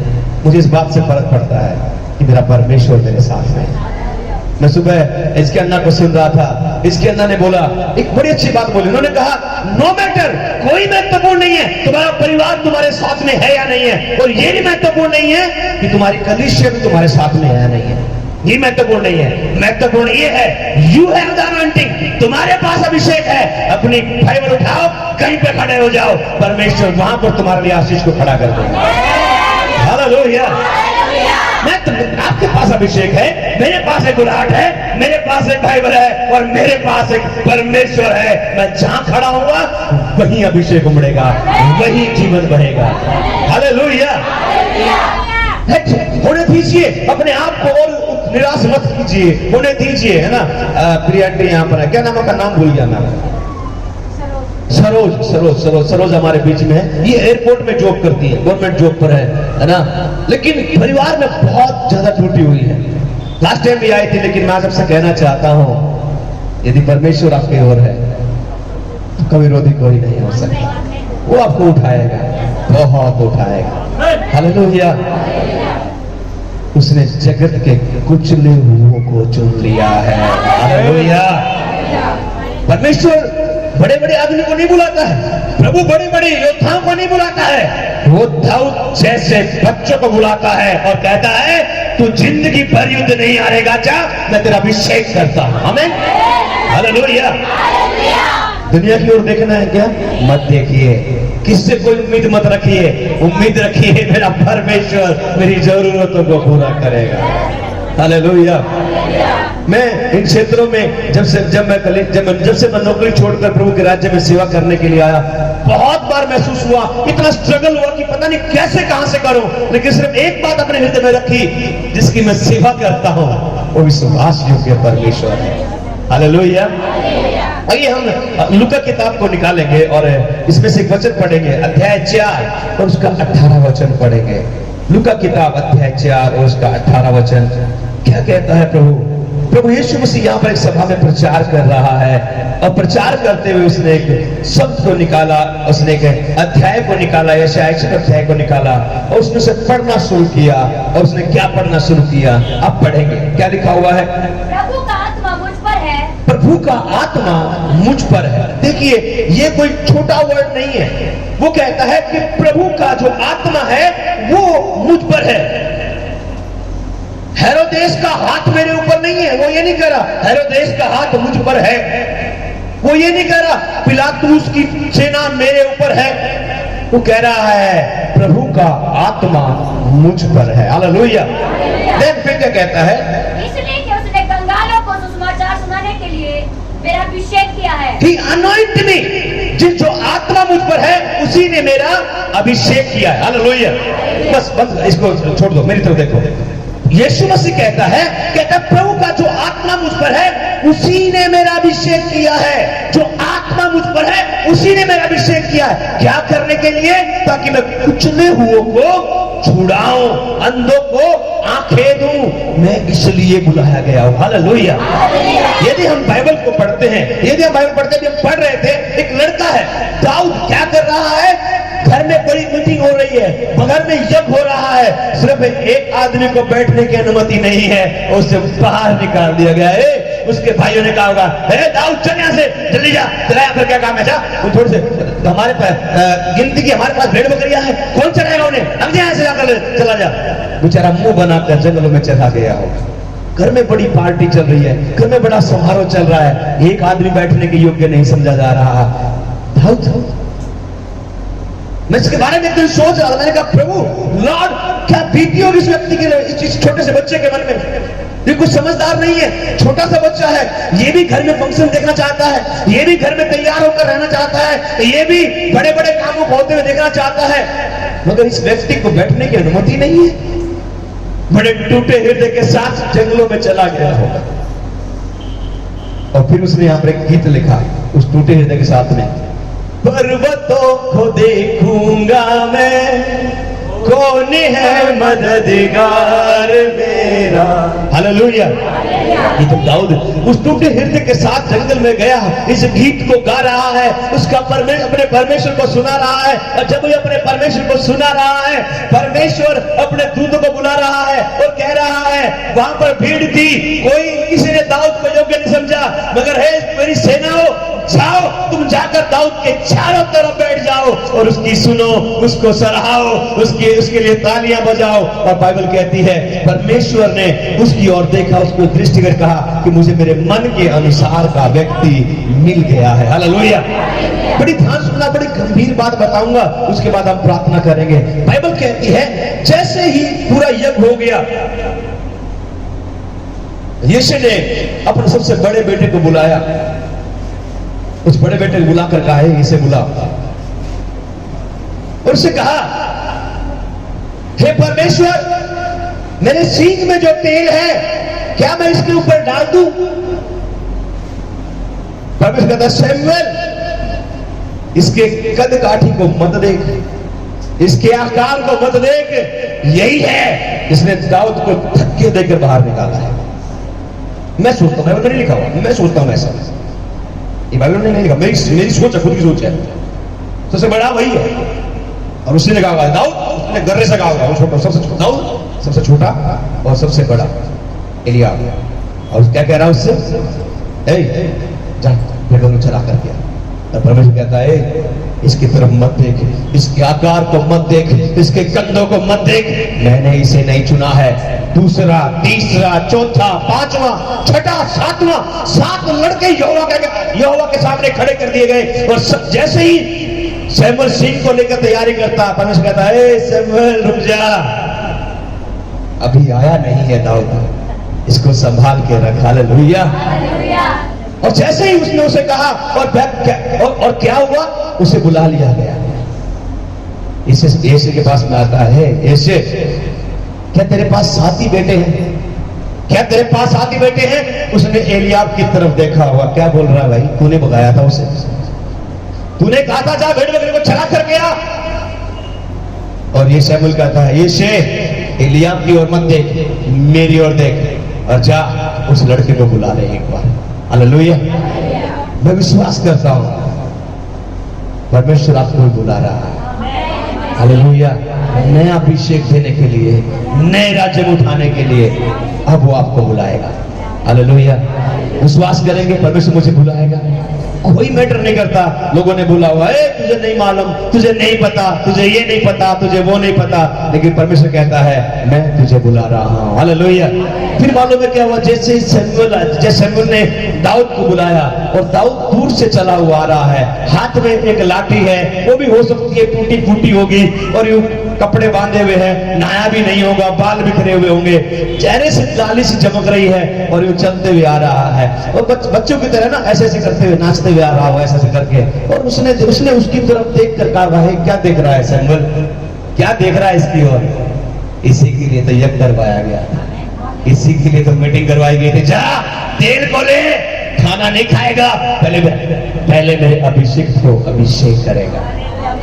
मुझे इस बात से फर्क पड़ता है कि मेरा परमेश्वर मेरे साथ में है। मैं सुबह इसके अन्ना को सुन रहा था, इसके अन्ना ने बोला एक बड़ी अच्छी बात बोली। उन्होंने कहा नो मैटर, कोई महत्वपूर्ण नहीं है तुम्हारा परिवार तुम्हारे साथ में है या नहीं है, और ये भी महत्वपूर्ण नहीं है कि तुम्हारी कलीसिया भी तुम्हारे साथ में है या नहीं है, ये महत्वपूर्ण नहीं है। महत्वपूर्ण ये है यू हैव द अनॉइंटिंग, तुम्हारे पास अभिषेक है, अपनी बाइबल उठाओ, कहीं पे खड़े हो जाओ, परमेश्वर वहां पर तुम्हारे लिए आशीष को खड़ा कर देगा। हालेलुया। आपके पास अभिषेक है, मेरे पास एक गुलाट है, मेरे पास एक बाइबल है और मेरे पास एक परमेश्वर है। मैं जहां खड़ा होऊंगा वहीं अभिषेक उमड़ेगा, वहीं जीवन बहेगा। हालेलुया। होने दीजिए, अपने आप को और निराश मत कीजिए, होने दीजिए, है ना। प्रिया आंटी यहाँ पर है, क्या नाम का नाम भूल गया मैं, सरोज, सरोज सरोज सरोज हमारे बीच में है। ये एयरपोर्ट में जॉब करती है, गवर्नमेंट जॉब पर है ना। लेकिन परिवार में बहुत ज्यादा टूटी हुई है। लास्ट टाइम भी आई थी, लेकिन मैं सबसे कहना चाहता हूं, यदि परमेश्वर आपकी ओर है तो कभी विरोधी कोई नहीं हो सकता। वो आपको उठाएगा, बहुत उठाएगा। हालेलुया। उसने जगत के कुचले हुओं को चुन लिया है। हालेलुया। परमेश्वर बड़े बड़े आदमी को नहीं बुलाता है, प्रभु बड़े बड़े योद्धाओं को नहीं बुलाता है, वो दाऊद जैसे बच्चों को बुलाता है और कहता है तू जिंदगी भर युद्ध नहीं हारेगा, जा मैं तेरा अभिषेक करता हूं। आमीन। हालेलुया। दुनिया की ओर देखना है क्या? मत देखिए, किससे कोई उम्मीद मत रखिए, उम्मीद रखिए मेरा परमेश्वर मेरी जरूरतों को पूरा करेगा। हालेलुया। मैं इन क्षेत्रों में जब से मैं नौकरी छोड़कर प्रभु के राज्य में सेवा करने के लिए आया, बहुत बार महसूस हुआ, इतना स्ट्रगल हुआ कि पता नहीं कैसे कहां से करूं, लेकिन सिर्फ एक बात अपने हृदय में रखी, जिसकी मैं सेवा करता हूं वो विश्वास योग्य परमेश्वर है। हालेलुया। आइए हम लूका किताब को निकालेंगे और इसमें से एक वचन पढ़ेंगे, अध्याय 4 और उसका 18 वचन पढ़ेंगे। लूका किताब अध्याय 4 और उसका 18 वचन। क्या कहता है प्रभु? प्रभु यीशु मसीह यहाँ पर एक सभा में प्रचार कर रहा है और प्रचार करते हुए उसने एक शब्द को निकाला, उसने एक अध्याय को निकाला, यशायाह 61 अध्याय को निकाला और उसने उसे पढ़ना शुरू किया। और उसने क्या पढ़ना शुरू किया, आप पढ़ेंगे। क्या लिखा हुआ है? प्रभु का आत्मा मुझ पर है। प्रभु का आत्मा मुझ पर है। देखिए, ये कोई छोटा वर्ड नहीं है। वो कहता है कि प्रभु का जो आत्मा है वो मुझ पर है। हेरोदेस का हाथ मेरे ऊपर नहीं है, वो ये नहीं कह रहा हेरोदेस का हाथ मुझ पर है। वो ये नहीं कह रहा पिलातुस की सेना मेरे ऊपर है। वो कह रहा है प्रभु का आत्मा मुझ पर है। हालेलुया। देख फिर क्या कहता है? इसलिए कि उसने कंगालों को सुसमाचार सुनाने के लिए मेरा अभिषेक किया है। He anointed me। जिस जो आत्मा मुझ पर है उसी ने मेरा अभिषेक किया है। हालेलुया। बस इसको छोड़ दो, मेरी तरफ देखो। यीशु मसीह कहता है प्रभु का जो आत्मा मुझ पर है उसी ने मेरा अभिषेक किया है। जो आत्मा मुझ पर है उसी ने मेरा अभिषेक किया है। क्या करने के लिए? ताकि मैं कुचले हुओं को छुड़ाऊं, अंधों को आंखें दूं। मैं इसलिए बुलाया गया हूं। हालेलुया। यदि हम बाइबल को पढ़ते हैं, यदि हम बाइबल पढ़ते हैं, हम पढ़ रहे थे, एक लड़का है दाऊद, क्या कर रहा है? घर में बड़ी मीटिंग हो रही है, बगल में यज्ञ हो रहा है, सिर्फ एक आदमी को बैठने की अनुमति नहीं है, उसे बाहर निकाल दिया गया है। उसके भाइयों ने कहा होगा, दाऊद चल यहाँ से, जल्दी जा, तेरा यहाँ पर क्या काम है? जा थोड़े से हमारे पास गिनती की, हमारे पास भेड़ बकरियां हैं, कौन चलाएगा उन्हें? हम यहाँ से जाकर चला जा। बेचारा मुंह बनाकर जंगलों में चला गया होगा। घर में बड़ी पार्टी चल रही है, घर में बड़ा समारोह चल रहा है, एक आदमी बैठने के योग्य नहीं समझा जा रहा। दाऊद, मैं इसके बारे में एक दिन सोच रहा था, मैंने कहा प्रभु लॉर्ड, क्या बीती होगी इस व्यक्ति के, इस छोटे से बच्चे के मन में? ये कुछ समझदार नहीं है, छोटा सा बच्चा है, ये भी घर में फंक्शन देखना चाहता है, ये भी घर में तैयार होकर रहना चाहता है, ये भी बड़े बड़े कामों को होते हुए देखना चाहता है, मगर इस व्यक्ति को बैठने की अनुमति नहीं है। बड़े टूटे हृदय के साथ जंगलों में चला गया होगा। और फिर उसने यहाँ पर एक गीत लिखा उस टूटे हृदय के साथ में, पर्वतों को देखूंगा मैं, कौन है मददगार मेरा। हालेलुया। ये तो दाऊद उस टूटे हृदय के साथ जंगल में गया, इस गीत को गा रहा है, उसका अपने परमेश्वर को सुना रहा है। और जब ये अपने परमेश्वर को सुना रहा है, परमेश्वर अपने दूत को बुला रहा है और कह रहा है, वहां पर भीड़ थी, कोई किसी ने दाऊद को योग्य नहीं समझा, मगर हे मेरी सेनाओं, जाओ तुम जाकर दाऊद के चारों तरफ बैठ जाओ और उसकी सुनो, उसको सराहो, उसके लिए तालियां बजाओ। और बाइबल कहती है परमेश्वर ने उसकी ओर देखा, उसको दृष्टि कर कहा कि मुझे मेरे मन के अनुसार का व्यक्ति मिल गया है। हालेलुया। बड़ी ध्यान सुनना, बड़ी गंभीर बात बताऊंगा, उसके बाद हम प्रार्थना करेंगे। बाइबल कहती है जैसे ही पूरा यज्ञ हो गया, यीशु ने अपने सबसे बड़े बेटे को बुलाया। उस बड़े बेटे को बुलाकर कहा है, इसे बुला, और उससे कहा, हे परमेश्वर, मेरे सींग में जो तेल है क्या मैं इसके ऊपर डाल दूं? परमेश्वर कहता है, सैमुएल, इसके कद काठी को मत देख, इसके आकार को मत देख, यही है इसने दाऊद को धक्के देकर बाहर निकाला है। मैं सोचता हूं, बाइबल में नहीं लिखा हुआ, मैं सोचता हूं ऐसा, ये बाइबल में नहीं लिखा, मेरी सोच है, खुद की सोच है। सबसे बड़ा वही है। और उसी ने कहा दाऊद, उसने गर्रे से कहा वो छोटा, सबसे छोटा दाऊद, सबसे छोटा और सबसे बड़ा एलियाब। और क्या कह रहा है उससे? जा भेड़ों में चला कर दिया। और परमेश्वर कहता है, इसकी तरफ मत देख, इसके आकार को मत देख, इसके कंधों को मत देख, मैंने इसे नहीं चुना है। दूसरा, तीसरा, चौथा, पांचवा, छठा, सातवां, 7 लड़के यहोवा के सामने खड़े कर दिए गए। और जैसे ही सैमुएल सिंह को लेकर तैयारी करता, परमेश्वर कहता है, सैमुएल रुक जा, अभी आया नहीं है दाऊद, इसको संभाल के रख। हालेलुया। और जैसे ही उसने उसे कहा, और क्या हुआ, उसे बुला लिया गया। यीशु के पास में आता है, यीशु, क्या तेरे पास साथी बेटे हैं? क्या तेरे पास साथी बेटे हैं? उसने एलियाब की तरफ देखा हुआ, क्या बोल रहा है भाई, तूने बुलाया था उसे, तूने कहा था जा भेड़ बकरी को चला कर गया। और ये सैमुएल कहता है, यीशु, एलियाब की ओर मत देख, मेरी ओर देख, और जा उस लड़के को बुला ले एक बार। हालेलुया। मैं विश्वास करता हूं परमेश्वर आपको बुला रहा है। हालेलुया। नया अभिषेक देने के लिए, नए राज्य में उठाने के लिए अब वो आपको बुलाएगा। हालेलुया। विश्वास करेंगे परमेश्वर मुझे बुलाएगा। कोई मैटर नहीं करता लोगों ने बोला हुआ है तुझे नहीं मालूम, तुझे नहीं पता, तुझे ये नहीं पता, तुझे वो नहीं पता, लेकिन परमेश्वर कहता है मैं तुझे बुला रहा हूं। हालेलुया। फिर मालूम है क्या हुआ? जैसे शमूएल ने दाऊद को बुलाया और दाऊद दूर से चला हुआ आ रहा है, हाथ में एक लाठी है, वो भी हो सकती है टूटी फूटी होगी और यूं कपड़े बांधे हुए हैं, नहाया भी नहीं होगा, बाल बिखरे हुए होंगे, चेहरे से लाली सी चमक रही है और यूं चलते हुए आ रहा है और बच्चों की तरह ना ऐसे ऐसे करते हुए नाचते हुए आ रहा हो ऐसे ऐसे करके। और उसने उसकी तरफ देख कर कहा भाई क्या देख रहा है शमूएल, क्या देख रहा है इसकी ओर? इसी के लिए तो यज्ञ करवाया गया था, इसी के लिए तो मीटिंग करवाई गई थी। जा तेल को ले, खाना नहीं खाएगा, पहले मेरे अभिषेक को अभिषेक करेगा।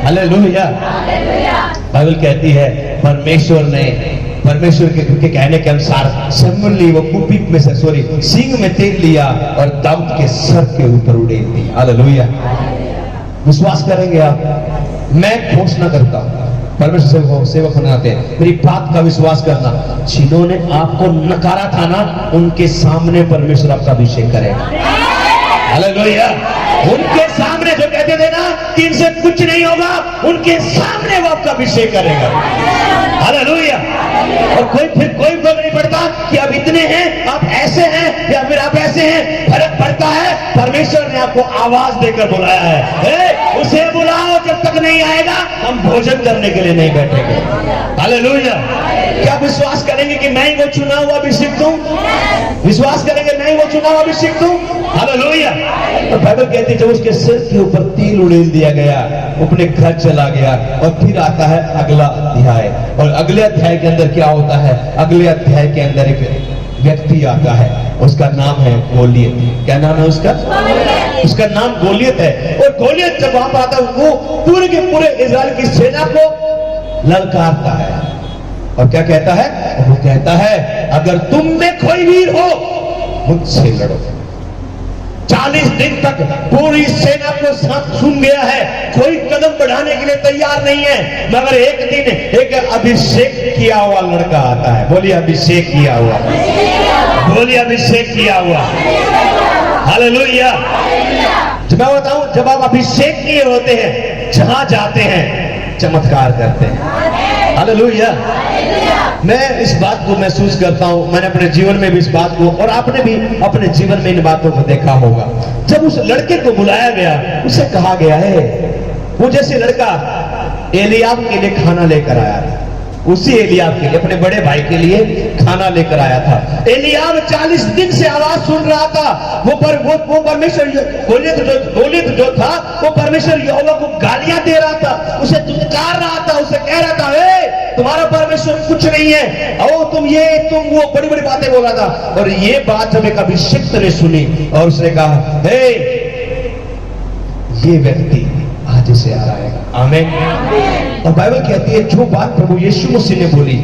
हालेलुया। बाइबल कहती है परमेश्वर के कहने के अनुसार शमूएल ने वो कुपीत में से सींग में तेल लिया और दाऊद के सर के ऊपर उड़ेल दिया। हालेलुया। विश्वास करेंगे आप? मैं घोषणा करता हूं परमेश्वर सेवक बनाते हैं, मेरी बात का विश्वास करना, जिन्होंने आपको नकारा था ना उनके सामने परमेश्वर आपका अभिषेक करेगा। हालेलुया। उनके सामने जो कहते थे ना कि इनसे कुछ नहीं होगा, उनके सामने वो आपका अभिषेक करेगा। हालेलुया। और कोई फर्क नहीं पड़ता कि आप इतने हैं, आप ऐसे हैं या फिर आप ऐसे हैं, फर्क पड़ता है परमेश्वर ने आपको आवाज देकर बुलाया है। उसे बुलाओ, जब तक नहीं आएगा हम भोजन करने के लिए नहीं बैठेंगे। हालेलुया। क्या विश्वास करेंगे कि मैं ही वो चुना हुआ अभिषेक दूं? विश्वास करेंगे मैं ही वो चुना हुआ अभिषेक दूं? हालेलुया। तो बाइबल कहती है जब उसके सिर के ऊपर तेल उड़ेल दिया गया, अपने घर चला गया। और फिर आता है अगला अध्याय, और अगले अध्याय के अंदर क्या होता है? अगले अध्याय के अंदर एक व्यक्ति आता है, उसका नाम है गोलियत। क्या नाम है उसका? उसका नाम गोलियत है। और गोलियत जब वहां पर आता है वो पूरे के पूरे इजराइल की सेना को ललकारता है और क्या कहता है? वो कहता है अगर तुम में कोई वीर हो मुझसे लड़ो। 40 दिन तक पूरी सेना को सुन गया है, कोई कदम बढ़ाने के लिए तैयार नहीं है, मगर एक दिन एक अभिषेक किया हुआ लड़का आता है। बोलिए अभिषेक किया हुआ, बोलिए अभिषेक किया हुआ। हालेलुया। मैं बताऊं जब आप अभिषेक किए होते हैं जहां जाते हैं चमत्कार करते हैं। हालेलुया। मैं इस बात को महसूस करता हूं, मैंने अपने जीवन में भी इस बात को, और आपने भी अपने जीवन में इन बातों को देखा होगा। जब उस लड़के को बुलाया गया, उसे कहा गया है, वो जैसे लड़का एलियाब के लिए खाना लेकर आया था, उसी एलियाब के लिए, अपने बड़े भाई के लिए खाना लेकर आया था। एलियाब 40 दिन से आवाज सुन रहा था। वो परमेश्वर गोलियत जो था वो परमेश्वर यहोवा को गालियां दे रहा था, उसे दुत्कार रहा था, उसे कह रहा था तुम्हारा परमेश्वर कुछ नहीं है, ओ तुम ये तुम वो, बड़ी बड़ी बातें बोल रहा था। और ये बात जब एक अभिषिक्त ने सुनी और उसने कहा ये व्यक्ति आज से आ रहा है। आमीन। और बाइबल कहती है जो बात प्रभु यीशु मसीह ने बोली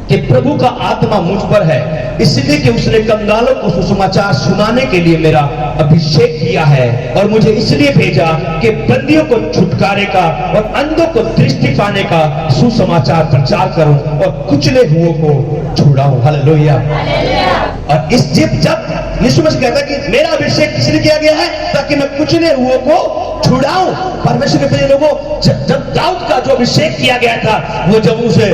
कि प्रभु का आत्मा मुझ पर है, इसलिए कि उसने कंगालों को सुसमाचार सुनाने के लिए मेरा अभिषेक किया है, और मुझे इसलिए भेजा कि बंदियों को छुटकारे का और अंधों को दृष्टि पाने का सुसमाचार प्रचार करूं और कुचले हुओं को छुड़ाऊं। हालेलुया। और इस जब यीशु मसीह कहता कि मेरा अभिषेक इसलिए किया गया है ताकि मैं कुचले हुओं को छुड़ाऊं। परमेश्वर के प्रिय लोगों, जब दाऊद का जो अभिषेक किया गया था, वो जब उसे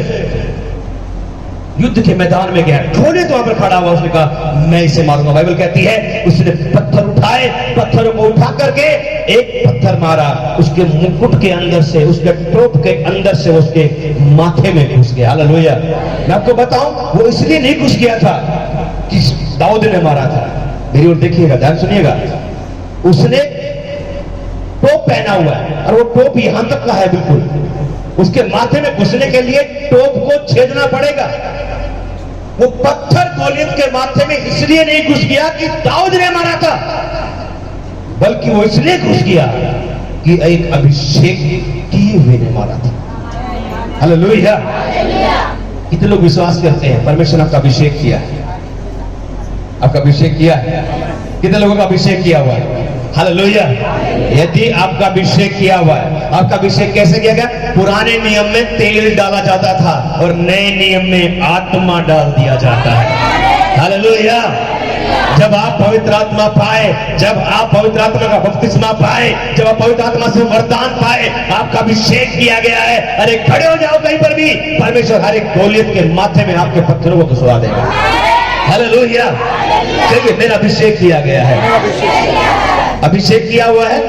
युद्ध के मैदान में गया, गोलियत वहां पर खड़ा हुआ, उसने कहा मैं इसे मारूंगा। बाइबल कहती है उसने पत्थर उठाए, पत्थरों को उठा करके एक पत्थर मारा, उसके मुकुट के अंदर से, उसके टोप के अंदर से उसके माथे में घुस गया। हालेलुया। मैं आपको बताऊं वो इसलिए नहीं घुस गया था कि दाऊद ने मारा था। मेरी ओर देखिएगा, ध्यान सुनिएगा। उसने टोप पहना हुआ है और वो टोप यहां तक का है बिल्कुल, उसके माथे में घुसने के लिए टोप को छेदना पड़ेगा। वो पत्थर गोलियत के माथे में इसलिए नहीं घुस गया कि दाऊद ने मारा था, बल्कि वो इसलिए घुस गया कि एक अभिषेक किए हुए ने मारा था। हालेलुया। कितने लोग विश्वास करते हैं परमेश्वर ने आपका अभिषेक किया है? आपका अभिषेक किया है? कितने लोगों का अभिषेक किया हुआ है? हालेलुया। यदि आपका अभिषेक किया हुआ है, आपका अभिषेक कैसे किया गया? पुराने नियम में तेल डाला जाता था और नए नियम में आत्मा डाल दिया जाता है। हालेलुया। जब आप पवित्र आत्मा पाए, जब आप पवित्र आत्मा का बपतिस्मा पाए, जब आप पवित्र आत्मा से वरदान पाए, आपका अभिषेक किया गया है। अरे खड़े हो जाओ कहीं पर भी, परमेश्वर हर एक गोलियत के माथे में आपके पत्थरों को खिसवा देगा। हालेलुया। चलिए, मेरा अभिषेक किया गया है, अभिषेक किया हुआ है।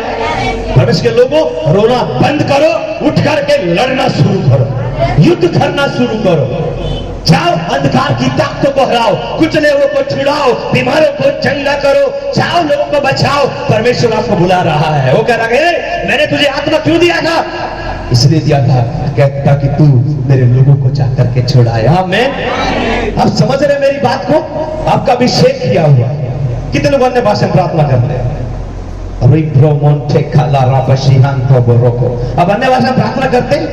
परमेश्वर के लोगों, रोना बंद करो, उठ करके लड़ना शुरू करो, युद्ध करना शुरू करो। जाओ, अंधकार की ताकतों को हराओ, कुचले हुए को छुड़ाओ, बीमारों को चंगा करो, जाओ लोगों को बचाओ। परमेश्वर आपको बुला रहा है। वो कह रहा है, मैंने तुझे आत्मा क्यों दिया था? इसलिए दिया था कहता कि तू मेरे लोगों को जाकर के छुड़ाया। मैं, आप समझ रहे मेरी बात को? आपका अभिषेक किया हुआ। कितने लोग अन्य भाषा में प्रार्थना करते हैं? अब अन्य भाषा में प्रार्थना करते हैं,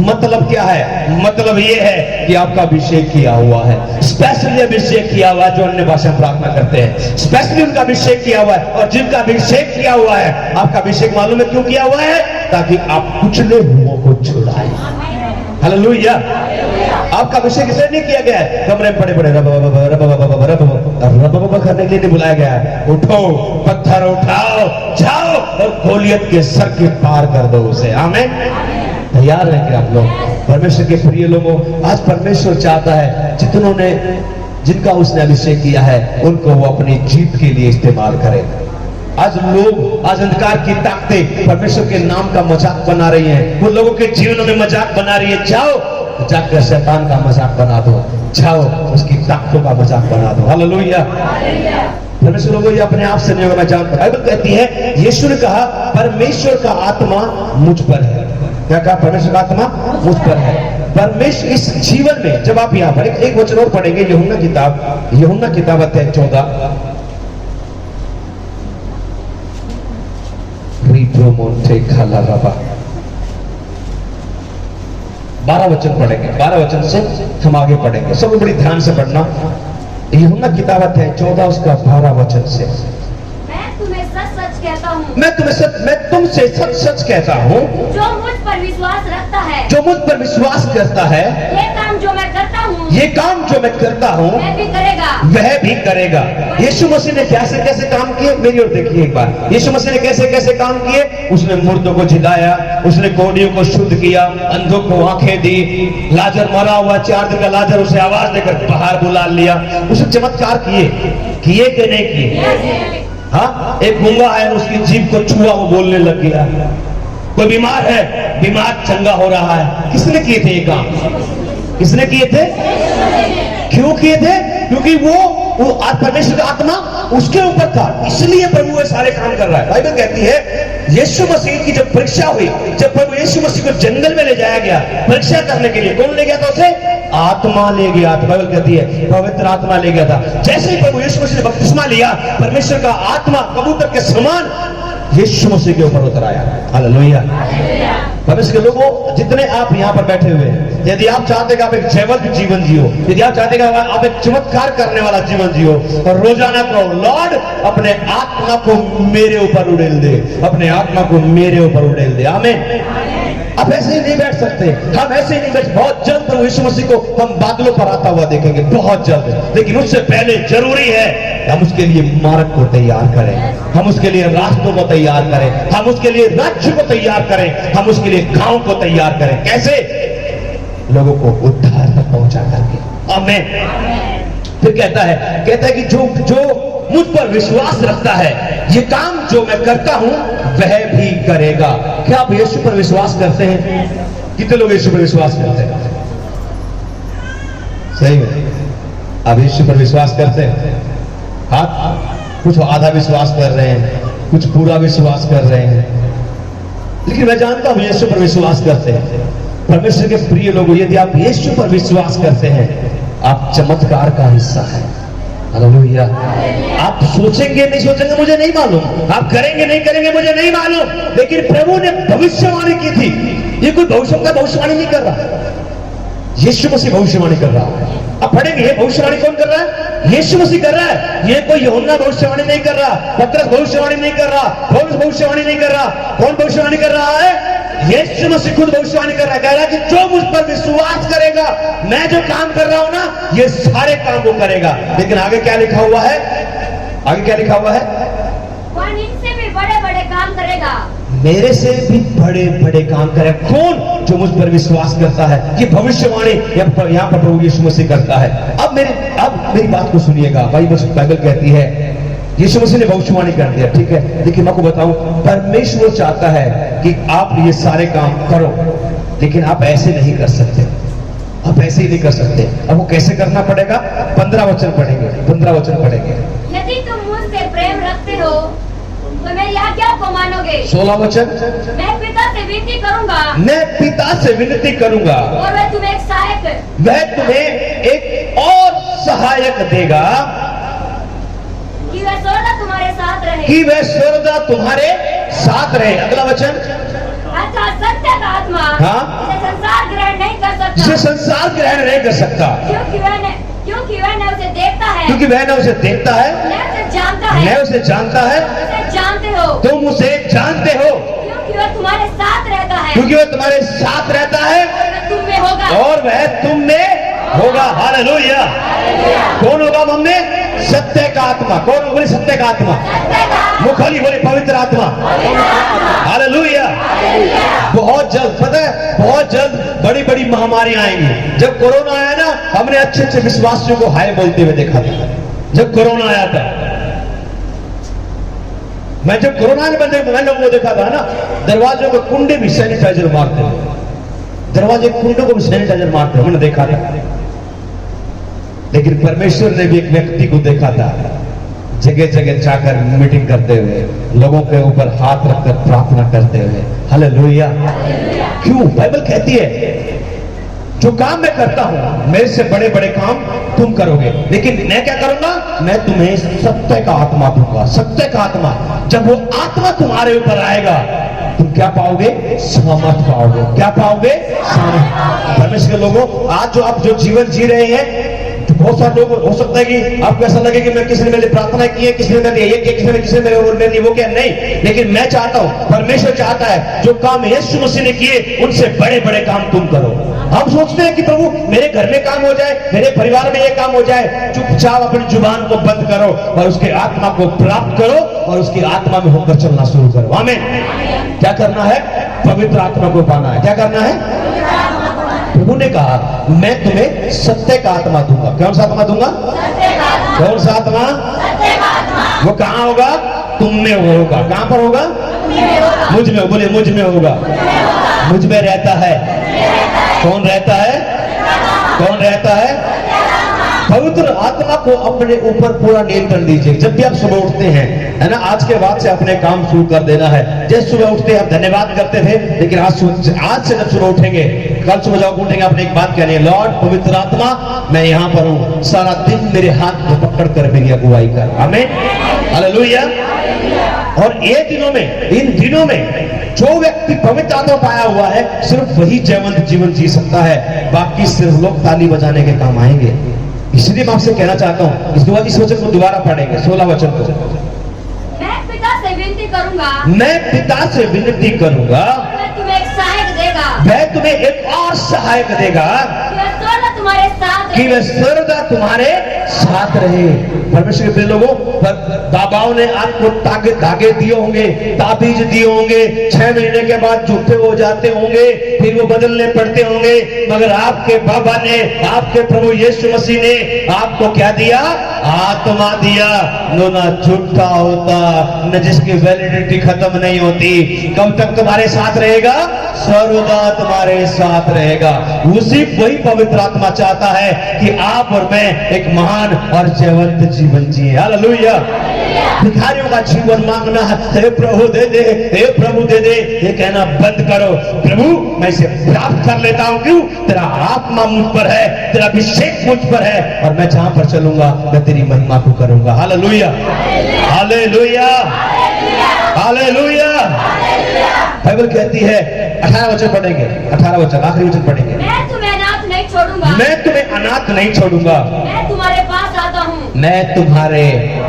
मतलब क्या है? मतलब ये है कि आपका अभिषेक किया हुआ है, स्पेशली अभिषेक किया हुआ है। जो अन्य भाषा में प्रार्थना करते हैं, स्पेशली उनका अभिषेक किया हुआ है। और जिनका अभिषेक किया हुआ है, आपका अभिषेक मालूम है क्यों किया हुआ है? ताकि आप कुचले हुओं को छुड़ाएं। हालेलुया। आपका अभिषेक इसलिए नहीं किया गया है कमरे में पड़े पड़े रब करने के लिए नहीं बुलाया गया है। उठो, पत्थर उठाओ, जाओ और गोलियत के सर के पार कर दो उसे। आमीन। तैयार हैं क्या आप लोग? परमेश्वर के प्रिय लोगों, आज परमेश्वर चाहता है जिनका उसने अभिषेक किया है, उनको वो अपनी जीत के लिए इस्तेमाल करे। आज लोग, आज अंधकार की ताकतें परमेश्वर के नाम का मजाक बना रही हैं, वो लोगों के जीवनों में मजाक बना रही है। जाओ, जाकर शैतान का मजाक बना दो, जाओ उसकी ताकतों का मजाक बना दो। हालेलुया। परमेश्वर लोगों, ये अपने आप से नहीं होगा, मैं जानता। बाइबल कहती है, यीशु ने कहा परमेश्वर का आत्मा मुझ पर है। क्या कहा? परमेश्वर का आत्मा मुझ पर है। परमेश्वर इस जीवन में, जब आप यहाँ पर एक वचन और पढ़ेंगे, यूहन्ना किताब अध्याय 14, रिप्रोमोन्टे खाला रबा, 12 वचन पढ़ेंगे। 12 वचन से हम आगे पढ़ेंगे। सब बड़ी ध्यान से पढ़ना। यूहन्ना किताब अध्याय 14 उसका 12 वचन से। मैं तुमसे सच सच कहता हूँ, जो मुझ पर विश्वास रखता है, जो मुझ पर विश्वास करता है, ये काम जो मैं करता हूँ, ये काम जो मैं करता हूँ, वह भी करेगा। यीशु मसीह ने कैसे कैसे काम किए, मेरी ओर देखिए एक बार। यीशु मसीह ने कैसे कैसे काम किए? उसने मुर्दों को जिलाया, उसने कोढ़ियों को शुद्ध किया, अंधों को आंखें दी, लाजर मरा हुआ 4 दिन का लाजर, उसे आवाज देकर बाहर बुला लिया। उसने चमत्कार किए कि नहीं किए? हाँ, एक गूंगा है, उसकी जीभ को छुआ, वो बोलने लग गया। कोई बीमार है, बीमार चंगा हो रहा है। किसने किए थे ये काम? किसने किए थे? क्यों किए थे? क्योंकि वो परमेश्वर का आत्मा उसके ऊपर था, इसलिए प्रभु ये सारे काम कर रहा है। बाइबल कहती है, यीशु मसीह की जब परीक्षा हुई, जब प्रभु यीशु मसीह को जंगल में ले जाया गया परीक्षा करने के लिए, कौन ले गया था उसे? आत्मा ले गया था। बाइबल कहती है पवित्र आत्मा ले गया था। जैसे ही प्रभु यीशु मसीह ने बपतिस्मा लिया, परमेश्वर का आत्मा कबूतर के समान यीशु मसीह के ऊपर उतर आया। हालेलुया। परमेश्वर के लोगों, जितने आप यहाँ पर बैठे हुए हैं, यदि आप चाहते हैं कि आप एक जैवल्क जीवन जियो, यदि आप चाहते हैं कि आप एक चमत्कार करने वाला जीवन जियो, और रोजाना कहो, लॉर्ड अपने आत्मा को मेरे ऊपर उड़ेल दे, अपने आत्मा को मेरे ऊपर उड़ेल दे। आमीन। आप ऐसे ही नहीं बैठ सकते, हम ऐसे ही नहीं बैठ। बहुत जल्द प्रभु यीशु मसीह को हम बादलों पर आता हुआ देखेंगे, बहुत जल्द। लेकिन उससे पहले जरूरी है हम उसके लिए मार्ग को तैयार करें, हम उसके लिए रास्तों को तैयार करें, हम उसके लिए राज्य को तैयार करें, हम उसके लिए गांव को तैयार करें। कैसे? लोगों को उद्धार तक पहुंचा करके। आमीन। फिर कहता है कि जो मुझ पर विश्वास रखता है, ये काम जो मैं करता हूं वह भी करेगा। क्या आप यीशु पर विश्वास करते हैं? कितने लोग यीशु पर विश्वास करते हैं? सही है, आप यीशु पर विश्वास करते हैं? हाथ, कुछ आधा विश्वास कर रहे हैं, कुछ पूरा विश्वास कर रहे हैं, लेकिन मैं जानता हूं यीशु पर विश्वास करते हैं। परमेश्वर के प्रिय लोगों, यदि आप यीशु पर विश्वास करते हैं, आप चमत्कार का हिस्सा है। हालेलुया। आप सोचेंगे नहीं सोचेंगे मुझे नहीं मालूम, आप करेंगे नहीं करेंगे मुझे नहीं मालूम, लेकिन प्रभु ने भविष्यवाणी की थी। ये कोई भविष्य का भविष्यवाणी नहीं कर रहा, यीशु मसीह भविष्यवाणी कर रहा है। अब पढ़ेंगे, ये भविष्यवाणी कौन कर रहा है? यीशु मसीह कर रहा है। ये कोई यूहन्ना भविष्यवाणी नहीं कर रहा, पतरस भविष्यवाणी नहीं कर रहा, पौलुस भविष्यवाणी नहीं कर रहा। कौन भविष्यवाणी कर रहा है? यीशु मसीह खुद भविष्यवाणी कर रहा है। कह रहा है कि जो मुझ पर विश्वास करेगा, मैं जो काम कर रहा हूं ना, ये सारे काम वो करेगा। लेकिन आगे क्या लिखा हुआ है? आगे क्या लिखा हुआ है? वह इनसे भी बड़े बड़े काम करेगा। मेरे से भी बड़े बड़े काम करे। कौन? जो मुझ पर विश्वास करता है। ये भविष्यवाणी यहाँ पर प्रभु यीशु मसीह करता है। अब मेरी बात को सुनिएगा। बाइबल कहती है यीशु मसीह ने भविष्यवाणी कर दिया, ठीक है। देखिए मैं आपको बताऊं, परमेश्वर चाहता है कि आप ये सारे काम करो, लेकिन आप ऐसे नहीं कर सकते। आप ऐसे ही नहीं कर सकते। अब वो कैसे करना पड़ेगा? 15 वचन पढ़ेंगे, 15 वचन पढ़ेंगे। यदि तुम मुझसे प्रेम रखते हो तो मेरी आज्ञाओं को मानोगे। 16 वचन। मैं पिता से विनती करूंगा, मैं पिता से विनती करूंगा और वह तुम्हें एक सहायक, वह तुम्हें एक और सहायक देगा कि वह सदा तुम्हारे साथ रहे। कि वह सर्वदा तुम्हारे साथ रहे। अगला वचन। अच्छा, सत्य का आत्मा हाँ? जिसे संसार ग्रहण नहीं कर सकता, जिसे संसार ग्रहण नहीं कर सकता, क्योंकि वह न उसे देखता है, क्योंकि वह न उसे देखता है, न उसे जानता है, न उसे जानता है। उसे जानते हो, तुम उसे जानते हो, क्योंकि वह तुम्हारे साथ रहता है, क्योंकि वह तुम्हारे साथ रहता है वह तुम में होगा। और वह तुम में होगा। हालेलुया। कौन होगा हम में? सत्य का आत्मा। कौन होगा? बोले सत्य का आत्मा। मुखली बोले पवित्र आत्मा। हालेलुया। बहुत जल्द, पता है, बहुत जल्द बड़ी बड़ी महामारी आएंगी। जब कोरोना आया ना, हमने अच्छे अच्छे विश्वासियों को हाय बोलते हुए देखा था। जब कोरोना आया था, मैं जब कोरोना के बंदे मैंने वो देखा था ना, दरवाजों को कुंडे भी सैनिटाइजर मारते हैं। दरवाजे कुंडों को भी सैनिटाइजर मारते हैं, मैंने देखा था। लेकिन परमेश्वर ने भी एक व्यक्ति को देखा था, जगह जगह जाकर मीटिंग करते हुए, लोगों के ऊपर हाथ रखकर प्रार्थना करते हुए। हालेलुया। क्यों? बाइबल कहती है जो काम मैं करता हूं, मेरे से बड़े बड़े काम तुम करोगे। लेकिन मैं क्या करूंगा? मैं तुम्हें सत्य का आत्मा दूंगा। सत्य का आत्मा, जब वो आत्मा तुम्हारे ऊपर आएगा, तुम क्या पाओगे? सामर्थ पाओगे। क्या पाओगे? सामर्थ। परमेश्वर के लोगों, आज जो आप जो जीवन जी रहे हैं, तो बहुत सारे लोग हो सकता है कि आपको ऐसा लगे कि मैं किसी ने मेरे लिए प्रार्थना की है, किसी ने मेरे ये किया, किसी ने मेरे लिए वो किया। नहीं, लेकिन मैं चाहता हूं, परमेश्वर चाहता है, जो काम यीशु मसीह ने किए, उनसे बड़े बड़े काम तुम करो। हम सोचते हैं कि प्रभु मेरे घर में काम हो जाए, मेरे परिवार में ये काम हो जाए। चुपचाप अपनी जुबान को बंद करो और उसके आत्मा को प्राप्त करो और उसकी आत्मा में होकर चलना शुरू करो। आमीन। क्या करना है? पवित्र आत्मा को पाना है। क्या करना है? प्रभु ने कहा मैं तुम्हें सत्य का आत्मा दूंगा। कौन सा आत्मा दूंगा? कौन सा आत्मा? वो कहां होगा? तुम में होगा। कहां पर होगा? मुझ में। बोले मुझ में होगा। मुझ में रहता है। कौन रहता है? कौन रहता है? पवित्र आत्मा को अपने ऊपर पूरा नियंत्रण दीजिए। जब भी आप सुबह उठते हैं, है ना, आज के बाद से अपने काम शुरू कर देना है। जैसे सुबह उठते हैं आप धन्यवाद करते थे, लेकिन आज से जब सुबह उठेंगे, कल सुबह जब उठेंगे, आपने एक बात कहनी है, लॉर्ड पवित्र आत्मा मैं यहाँ पर हूँ, सारा दिन मेरे हाथ में पकड़ कर मेरी अगुवाई कर। आमीन। हालेलुया। और ये दिनों में, इन दिनों में जो व्यक्ति पवित्र आत्मा पाया हुआ है, सिर्फ वही जयवंत जीवन जी सकता है। बाकी सिर्फ लोग ताली बजाने के काम आएंगे। इसलिए मैं आपसे कहना चाहता हूं, इस वचन को दोबारा पढ़ेंगे, 16 वचन को। मैं पिता से विनती करूंगा, मैं पिता से विनती करूंगा, वह तुम्हें एक सहायक देगा, वह तुम्हें एक और सहायक देगा, कि वह सर्वदा तुम्हारे साथ रहे। कि वह सर्वदा तुम्हारे साथ रहे। परमेश्वर के लोगों, बाबाओं ने आपको धागे दिए होंगे, ताबीज दिए होंगे, 6 महीने के बाद झूठे हो जाते होंगे, फिर वो बदलने पड़ते होंगे, मगर आपके बाबा ने, आपके प्रभु यीशु मसीह ने आपको क्या दिया? आत्मा दिया। नो ना झूठा होता, न जिसकी वैलिडिटी खत्म नहीं होती। कब तक तुम्हारे साथ रहेगा? सर्वदा तुम्हारे साथ रहेगा। उसी वही पवित्र आत्मा चाहता है कि आप और मैं एक महान और जयवंत जीवन जिए। हालेलुया। भिखारियों का जीवन मांगना, हे प्रभु दे दे, हे प्रभु दे दे, ये कहना बंद करो। प्रभु मैं इसे प्राप्त कर लेता हूं। क्यों? तेरा आत्मा मुझ पर है, तेरा अभिषेक मुझ पर है, और मैं जहां पर चलूंगा मैं तेरी महिमा को करूंगा। हालेलुया। हालेलुया। हालेलुया। बाइबल कहती है, 18 वचन पढ़ेंगे, 18 वचन, आखिरी वचन पढ़ेंगे। मैं तुम्हें अनाथ नहीं छोड़ूंगा, छोड़ूंगा। मैं तुम्हें अनाथ नहीं छोड़ूंगा, मैं तुम्हारे पास आता हूँ। मैं तुम्हारे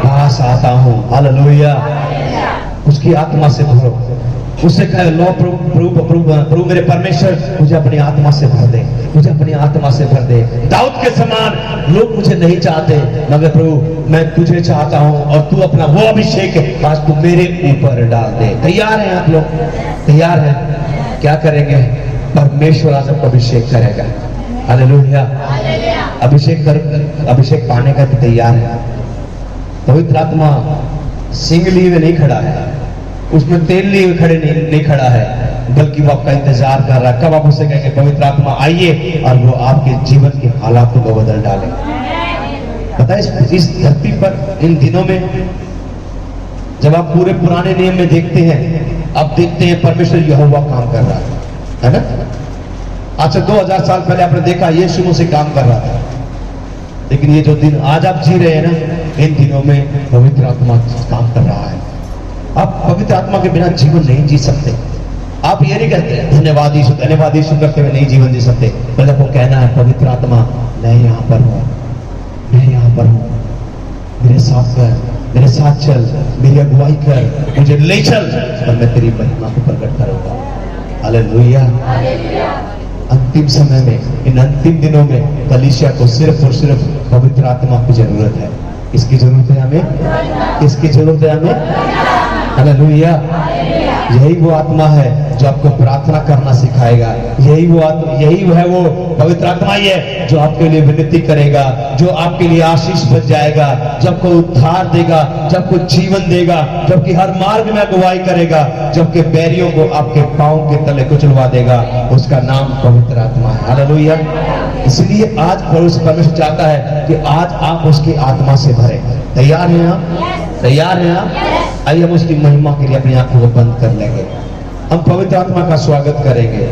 पास आता हूँ। हालेलुया। उसकी आत्मा से भरो, उससे कहे लो प्रभु प्रभु प्रभु प्रभु मेरे परमेश्वर मुझे अपनी आत्मा से भर दे, मुझे अपनी आत्मा से भर दे। दाऊद के समान लोग मुझे नहीं चाहते, मगर प्रभु मैं तुझे चाहता हूँ और तू अपना वो अभिषेक आज तू मेरे ऊपर डाल दे। तैयार हैं आप लोग? तैयार हैं? क्या करेंगे? परमेश्वर आज आपको अभिषेक करेगा। हालेलुया। अभिषेक पाने का भी तैयार है। पवित्र आत्मा सिंह लिए हुए नहीं खड़ा है, उसमें तेल लिए हुए खड़े नहीं खड़ा है, बल्कि वो आपका इंतजार कर रहा है कब आप उसे कहेंगे पवित्र आत्मा आइए और वो आपके जीवन के हालातों को बदल डाले। पता है इस धरती पर इन दिनों में जब आप पूरे पुराने नियम में देखते हैं, आप देखते हैं परमेश्वर यहोवा काम कर रहा है ना। आज से 2000 साल पहले आपने देखा यीशु मसीह काम कर रहा था, लेकिन ये जो दिन आज आप जी रहे हैं ना, इन दिनों में पवित्र आत्मा काम कर रहा है। आप पवित्र आत्मा के बिना जीवन नहीं जी सकते। आप ये नहीं कहते धन्यवाद यीशु करते हुए नहीं जीवन जी सकते, बल्कि आपको कहना है पवित्र आत्मा मैं यहाँ पर हूँ, मैं यहाँ पर हूँ, मेरे साथ कर, मेरे साथ चल, मेरी अगुवाई कर, मुझे ले चल और मैं तेरी महिमा को प्रकट करूंगा। हालेलुया। अंतिम समय में, इन अंतिम दिनों में कलीसिया को सिर्फ और सिर्फ पवित्र आत्मा की जरूरत है। इसकी जरूरत है हमें, इसकी जरूरत है हमें। हालेलुया। यही वो आत्मा है जो आपको प्रार्थना करना सिखाएगा, यही वो आत्मा, यही है वो पवित्र आत्मा ही है जो आपके लिए विनती करेगा, जो आपके लिए आशीष बन जाएगा, जो आपको उद्धार देगा, जो आपको जीवन देगा, जो आपकी हर मार्ग में अगुवाई करेगा, जो आपके बैरियों को आपके पांव के तले कुचलवा देगा। उसका नाम पवित्र आत्मा है। हालेलुया। इसलिए आज परमेश्वर चाहता है कि आज आप उसकी आत्मा से भरे। तैयार हैं आप? तैयार हैं आप? आइए हम उसकी महिमा के लिए अपनी आंखों को बंद कर लेंगे, हम पवित्र आत्मा का स्वागत करेंगे।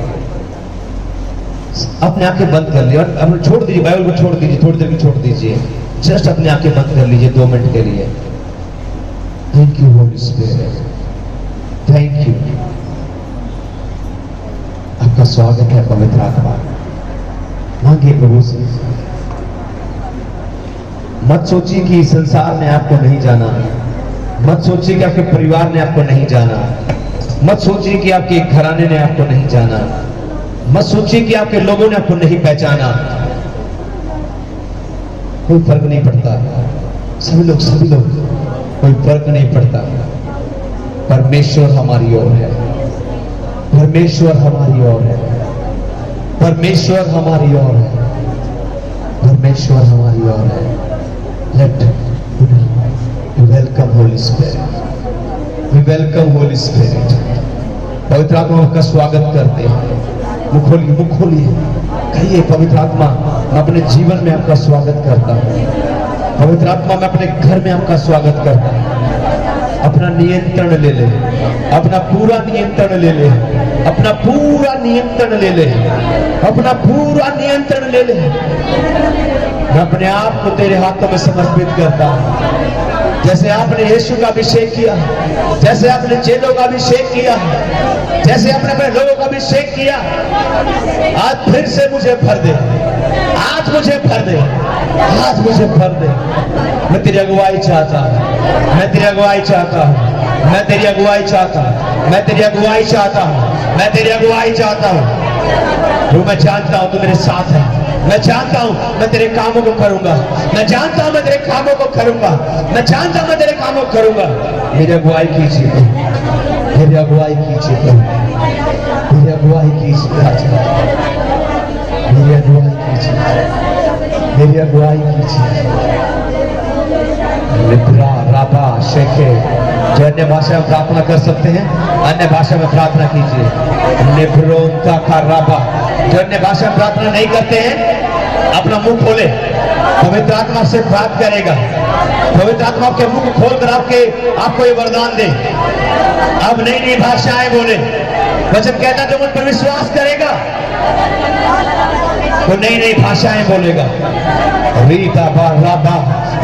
अपनी आंखें बंद कर ली और अपने छोड़ दीजिए, बाइबल को छोड़ दीजिए, थोड़ी देर की छोड़ दीजिए, जस्ट अपनी आंखें बंद कर लीजिए 2 मिनट के लिए। Thank you Holi spirit, thank you. आपका स्वागत है पवित्र आत्मा। मांगिए प्रभु से। मत सोचिए कि संसार ने आपको नहीं जाना, मत सोचिए कि आपके परिवार ने आपको नहीं जाना, मत सोचिए कि आपके घराने ने आपको नहीं जाना, मत सोचिए कि आपके लोगों ने आपको नहीं पहचाना। कोई फर्क नहीं पड़ता, सभी लोग कोई फर्क नहीं पड़ता। परमेश्वर हमारी ओर है, परमेश्वर हमारी ओर है, परमेश्वर हमारी ओर है, परमेश्वर हमारी ओर है। Let welcome holy spirit, we welcome holy spirit. पवित्र आत्मा का स्वागत करते हैं। मुख खोलिए, मुख खोलिए, कहिए पवित्र आत्मा मैं अपने जीवन में आपका स्वागत करता हूँ। पवित्र आत्मा मैं अपने घर में आपका स्वागत करता हूँ। अपना नियंत्रण ले ले, अपना पूरा नियंत्रण ले ले, अपना पूरा नियंत्रण ले ले, अपना पूरा नियंत्रण ले ले। मैं अपने आप को तेरे हाथों में समर्पित करता हूं। जैसे आपने यीशु का अभिषेक किया, जैसे आपने चेलों का अभिषेक किया, जैसे आपने अपने लोगों का अभिषेक किया, आज फिर से मुझे भर दे, आज मुझे भर दे, आज मुझे भर दे। मैं तेरी अगुवाई चाहता हूं, मैं तेरी अगुवाई चाहता हूं, मैं तेरी अगुवाई चाहता हूं, मैं तेरी अगुवाई चाहता हूं, मैं तेरी अगुवाई चाहता हूं। तो मैं जानता हूं तू मेरे साथ है, मैं जानता हूं मैं तेरे कामों को करूंगा, मैं जानता हूं मैं तेरे कामों को करूंगा, मैं जानता हूं मैं तेरे कामों को करूंगा। मेरी अगुवाई कीजिए प्रभु, मेरी अगुवाई कीजिए प्रभु, मेरी अगुवाई कीजिए, मेरी अगुवाई कीजिए, मेरी अगुवाई कीजिए। लिब्रा राबा शेखे, जो अन्य भाषा में प्रार्थना कर सकते हैं अन्य भाषा में प्रार्थना कीजिए। लिब्रोंता का राबा, जो अन्य भाषा में प्रार्थना नहीं करते हैं अपना मुंह खोले, पवित्र आत्मा से बात करेगा। पवित्र आत्मा के मुंह खोलकर आपको ये वरदान दे, अब नई नई भाषाएं बोले। वचन कहता है जो मुझ पर विश्वास करेगा वो नई नई भाषाएं बोलेगा। रीता बाराबा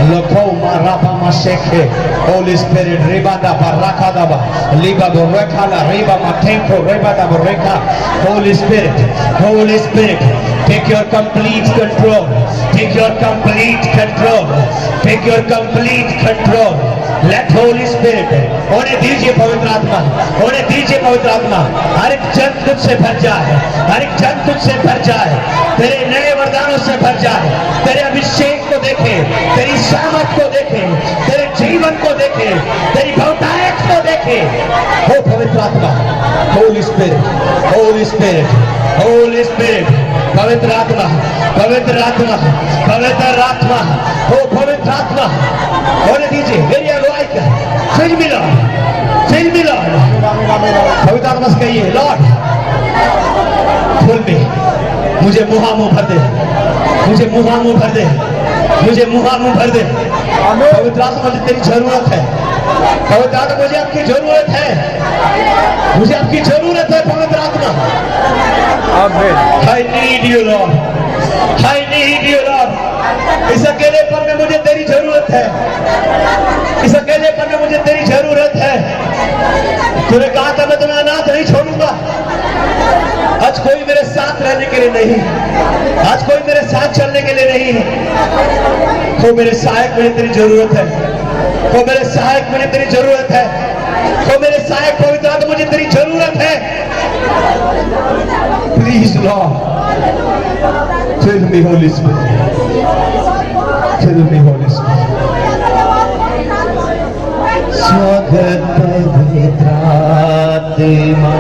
लखो माराबा माशेखे, होली स्पिरिट रिबादा बाराका दाबा लीबा दो रेखाला रीबा माठेंको रेबादा बरेका। Holy spirit Take your complete control. Take your complete control. Take your complete control. Let Holy Spirit होने दीजिए पवित्र आत्मा, होने दीजिए पवित्र आत्मा। हर एक जन तुझसे भर जाए, हर एक जन तुझसे भर जाए, तेरे नए वरदानों से भर जाए, तेरे अभिषेक को देखे, तेरी सामर्थ को देखे, तेरे जीवन को देखे, तेरी बहुतायत को देखे। हो पवित्र आत्मा, Holy Spirit, Holy Spirit, Holy Spirit, पवित्र आत्मा, पवित्र आत्मा, पवित्र आत्मा, हो पवित्र आत्मा होने दीजिए। मेरी अगुवाई कर, फिल मी लॉर्ड, फिल मी लॉर्ड। पवित्र आत्मा से कहिए, लॉर्ड फुल मी, मुझे मुहामुह भर दे, मुझे मुहामुह भर दे, मुझे मुहामुह भर दे। पवित्र आत्मा मुझे तेरी जरूरत है, पवित्र आत्मा मुझे आपकी जरूरत है, मुझे आपकी जरूरत है पवित्र आत्मा। I need you Lord, I need you Lord। इस अकेलेपन में मुझे तेरी जरूरत है, इस अकेलेपन में मुझे तेरी जरूरत है। तूने कहा था मैं तुम्हें अनाथ नहीं छोड़ूंगा। आज कोई मेरे साथ रहने के लिए नहीं, आज कोई मेरे साथ चलने के लिए नहीं है। तो मेरे सहायक मुझे तेरी जरूरत है, तो मेरे सहायक मुझे तेरी जरूरत है, तो मेरे सहायक पवित्र आत्मा मुझे तेरी जरूरत है। Please Lord, fill me holy spirit, fill me holy spirit. स्वागत पवित्र आत्मा,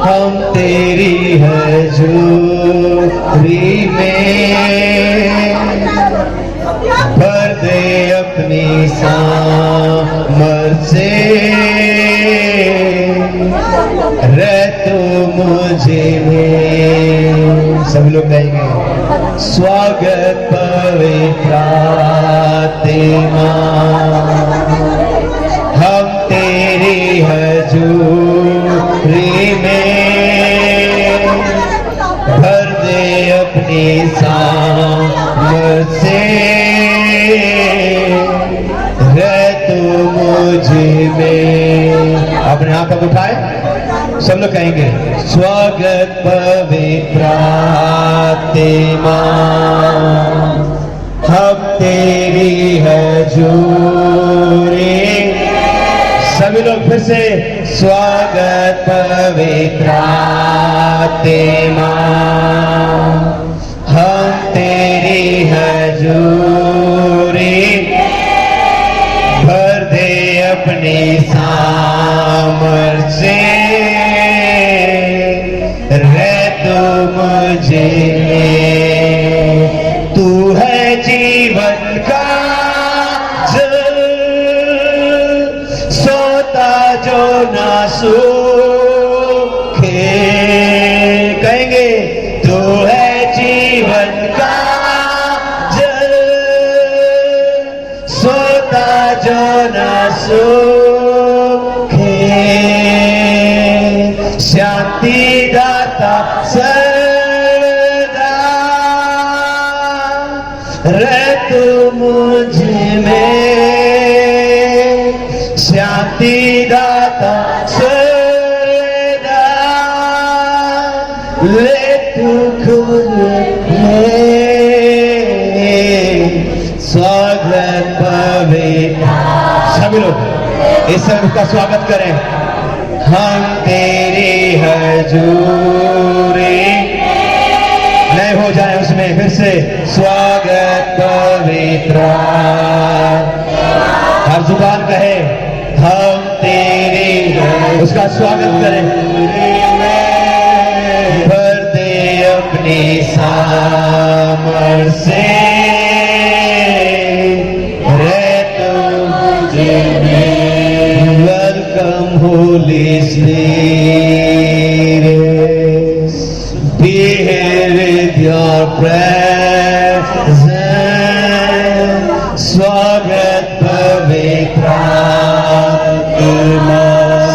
हम तेरी हजूरी में भर दे अपनी सामर्थ से, रह तू मुझे में। सब लोग गाएंगे, स्वागत पवित्र आत्मा, हम तेरी हजूरी में भर दे अपनी सामर्थ से, रह तू मुझे में। अपने हाथ तक उठाए, सब लोग कहेंगे, स्वागत पवित्र आत्मा, हम तेरी हजूरी। सभी लोग फिर से, स्वागत पवित्र आत्मा, हम तेरी हजूरी, भर दे अपनी सामर्थ से, रह तू मुझे में। तू है जीवन का जल, सोता जो ना सूखे। कहेंगे, तू है जीवन का जल, सोता जो ना सूखे। शांति दाता सदा, रह तू मुझ में। शांति दाता सदा, ले तू खुद ले। स्वागत पवित्र, सभी लोग इस समय का स्वागत करें। हम तेरी हजूरी, नए हो जाए उसमें फिर से, स्वागत पवित्र। हर जुबान कहे, हम तेरी, उसका स्वागत करें। भर दे अपनी सामर्थ से, रह तू मुझे में। Welcome Holy Spirit, be here with your presence। स्वागत पवित्र आत्मा,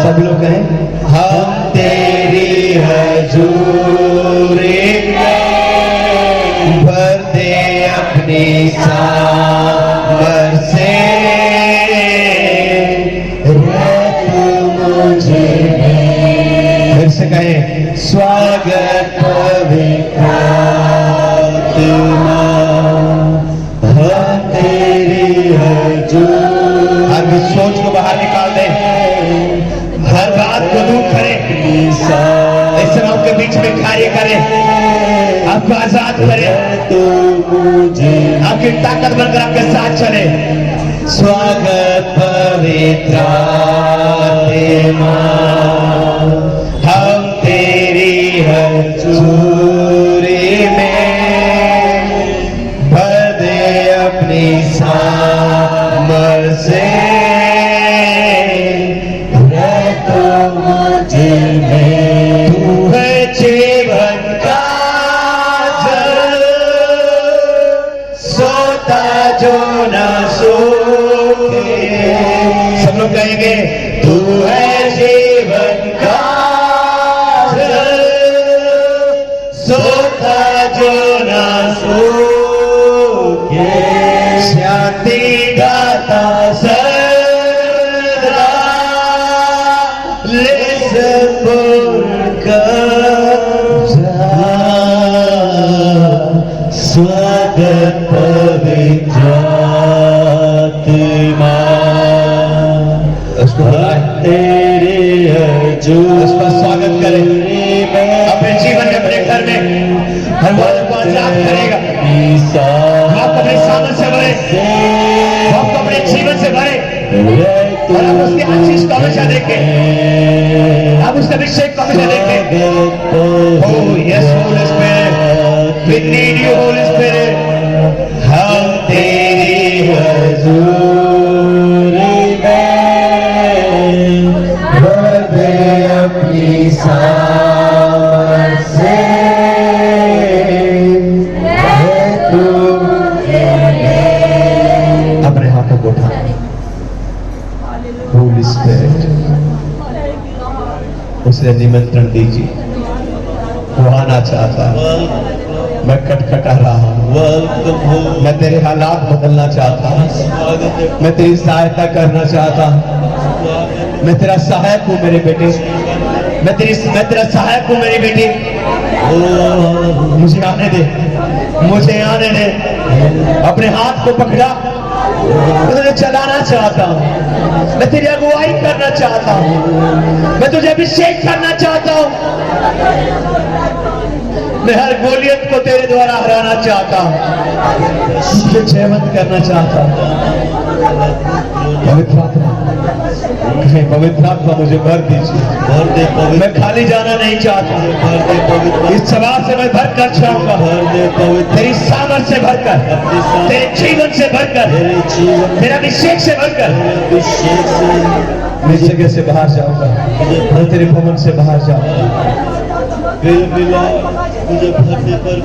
सब लोग कहें, हम तेरी हजूरी में भर दे अपनी सामर्थ से, फिर से कहें, स्वागत बीच में कार्य करे, आपको आजाद करे, आपकी ताकत बनकर आपके साथ चले। स्वागत पवित्र आत्मा, हम तेरी हजूरी में भर दे अपनी सामर्थ से, रह तू मुझ में, तू है जीवन का जल, सोता जो न सूखे। सब लोग कहेंगे तू है जीवन का जल, सोता जो न सूखे। शांति गाता सदा ले स्वागत पवित्र आत्मा, उसको तेरे उसका स्वागत करें अपने जीवन में, अपने घर में। हर वो आपको आजाद करेगा, आप अपने सामने से भरे, आप अपने जीवन से भरे, और आप उसके आशीष को हमेशा देखें, आप उसका अभिषेक को हमेशा देखें। Oh yes, Holy Spirit, we need you, Holy Spirit. हम तेरी हजूरी में भर दे अपनी सामर्थ से, तू अपने हाथों को उठा। होली स्पिरिट, उसे निमंत्रण दीजिए, वो आना चाहता है। मैं खटखटा रहा हूँ, मैं तेरे हालात बदलना चाहता हूँ, मैं तेरी सहायता करना चाहता हूँ। मैं तेरा सहायक हूँ मेरे बेटे, मैं तेरा सहायक हूँ मेरी बेटी। मुझे आने दे, मुझे आने दे। अपने हाथ को पकड़ा, मैं तुझे चलाना चाहता हूँ, मैं तेरी अगुवाई करना चाहता हूँ, मैं तुझे अभिषेक करना चाहता हूँ। मैं हर गोलियत को तेरे द्वारा हराना चाहता हूँ, तुझे जयवंत करना चाहता हूँ। पवित्र आत्मा, पवित्र आत्मा मुझे भर दीजिए, भर दे। मैं खाली जाना नहीं चाहता, भर दे पवित्र। इस सभा से मैं भर कर जाऊंगा, भर दे पवित्र। तेरी सामर्थ से भरकर, तेरे जीवन से भरकर, तेरा अभिषेक से भरकर, मैं इस जगह से बाहर जाऊंगा, मैं तेरे भवन से बाहर जाऊंगा। मुझे भरने पर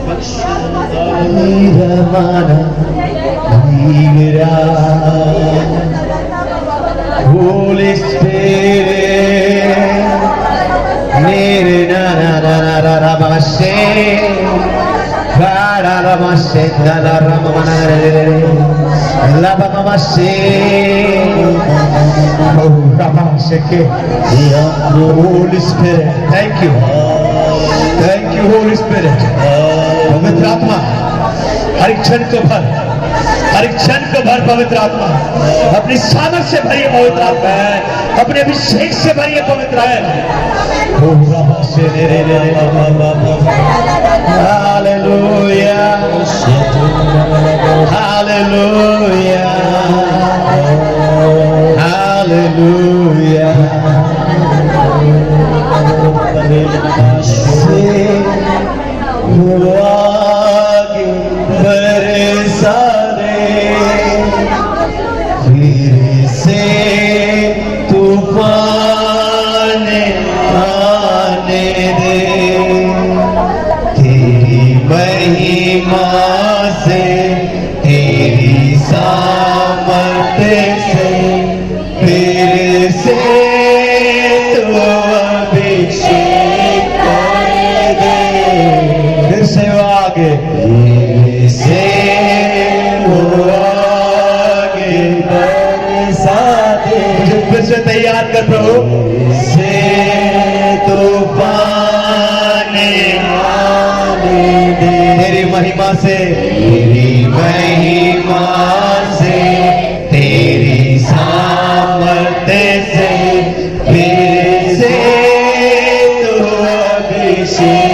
Holy Spirit, nere na na na na na na bashe, kara la bashe, na na na na na la bashe, oh la bashe ke, Holy Spirit, thank you, Holy Spirit, पवित्र आत्मा, हर एक क्षण को भर, हर एक क्षण को भर पवित्र आत्मा, अपनी सामर्थ से भरिए पवित्र आत्मा, अपने अभिषेक से भरिए पवित्र आत्मा। Hallelujah, hallelujah, hallelujah. बरसा दे, फिर से तूफान आने दे, तेरी महिमा से, तेरी सामर्थ से, फिर से तू अभिषेक कर दे। फिर से वो आगे, से वो आगे बरसा दे। मुझे फिर से तैयार कर प्रभु, से तूफान आने दे, तेरी महिमा से, तेरी महिमा से, तेरी सामर्थ से, फिर से तू अभिषेक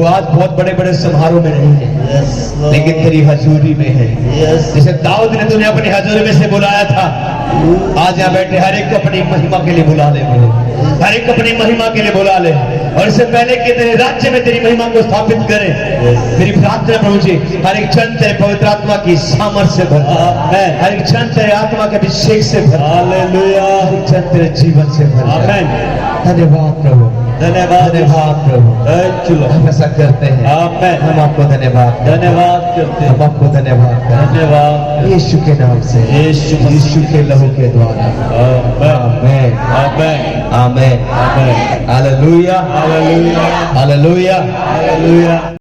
जो आज बहुत बड़े बड़े समारोह में नहीं है, Yes, Lord. लेकिन तेरी हजूरी में है। Yes. जैसे दाऊद ने तुझे अपनी हजूरी में से बुलाया था, आज यहाँ बैठे हर एक को अपनी महिमा के लिए बुला ले प्रभु, हर एक को अपनी महिमा के लिए बुला ले, और इससे पहले कि तेरे राज्य में तेरी महिमा को स्थापित करे, तेरी प्रार्थना प्रभु जी, हर एक जन तेरे पवित्र आत्मा की सामर्थ्य से भर, हर एक जन तेरे आत्मा के अभिषेक से भर, Hallelujah. हर एक जन तेरे जीवन से भर। Amen. धन्यवाद प्रभु, धन्यवाद धन्यवाद प्रभु। Thank you, Lord. हम ऐसा करते हैं, Amen. हम आपको धन्यवाद करते हैं, धन्यवाद करते हैं। हम आपको धन्यवाद करते हैं धन्यवाद यीशु के नाम से, यीशु के लहू के द्वारा। Amen. आमेन, Amen. आमेन, Amen. Hallelujah, Hallelujah. Hallelujah. Hallelujah.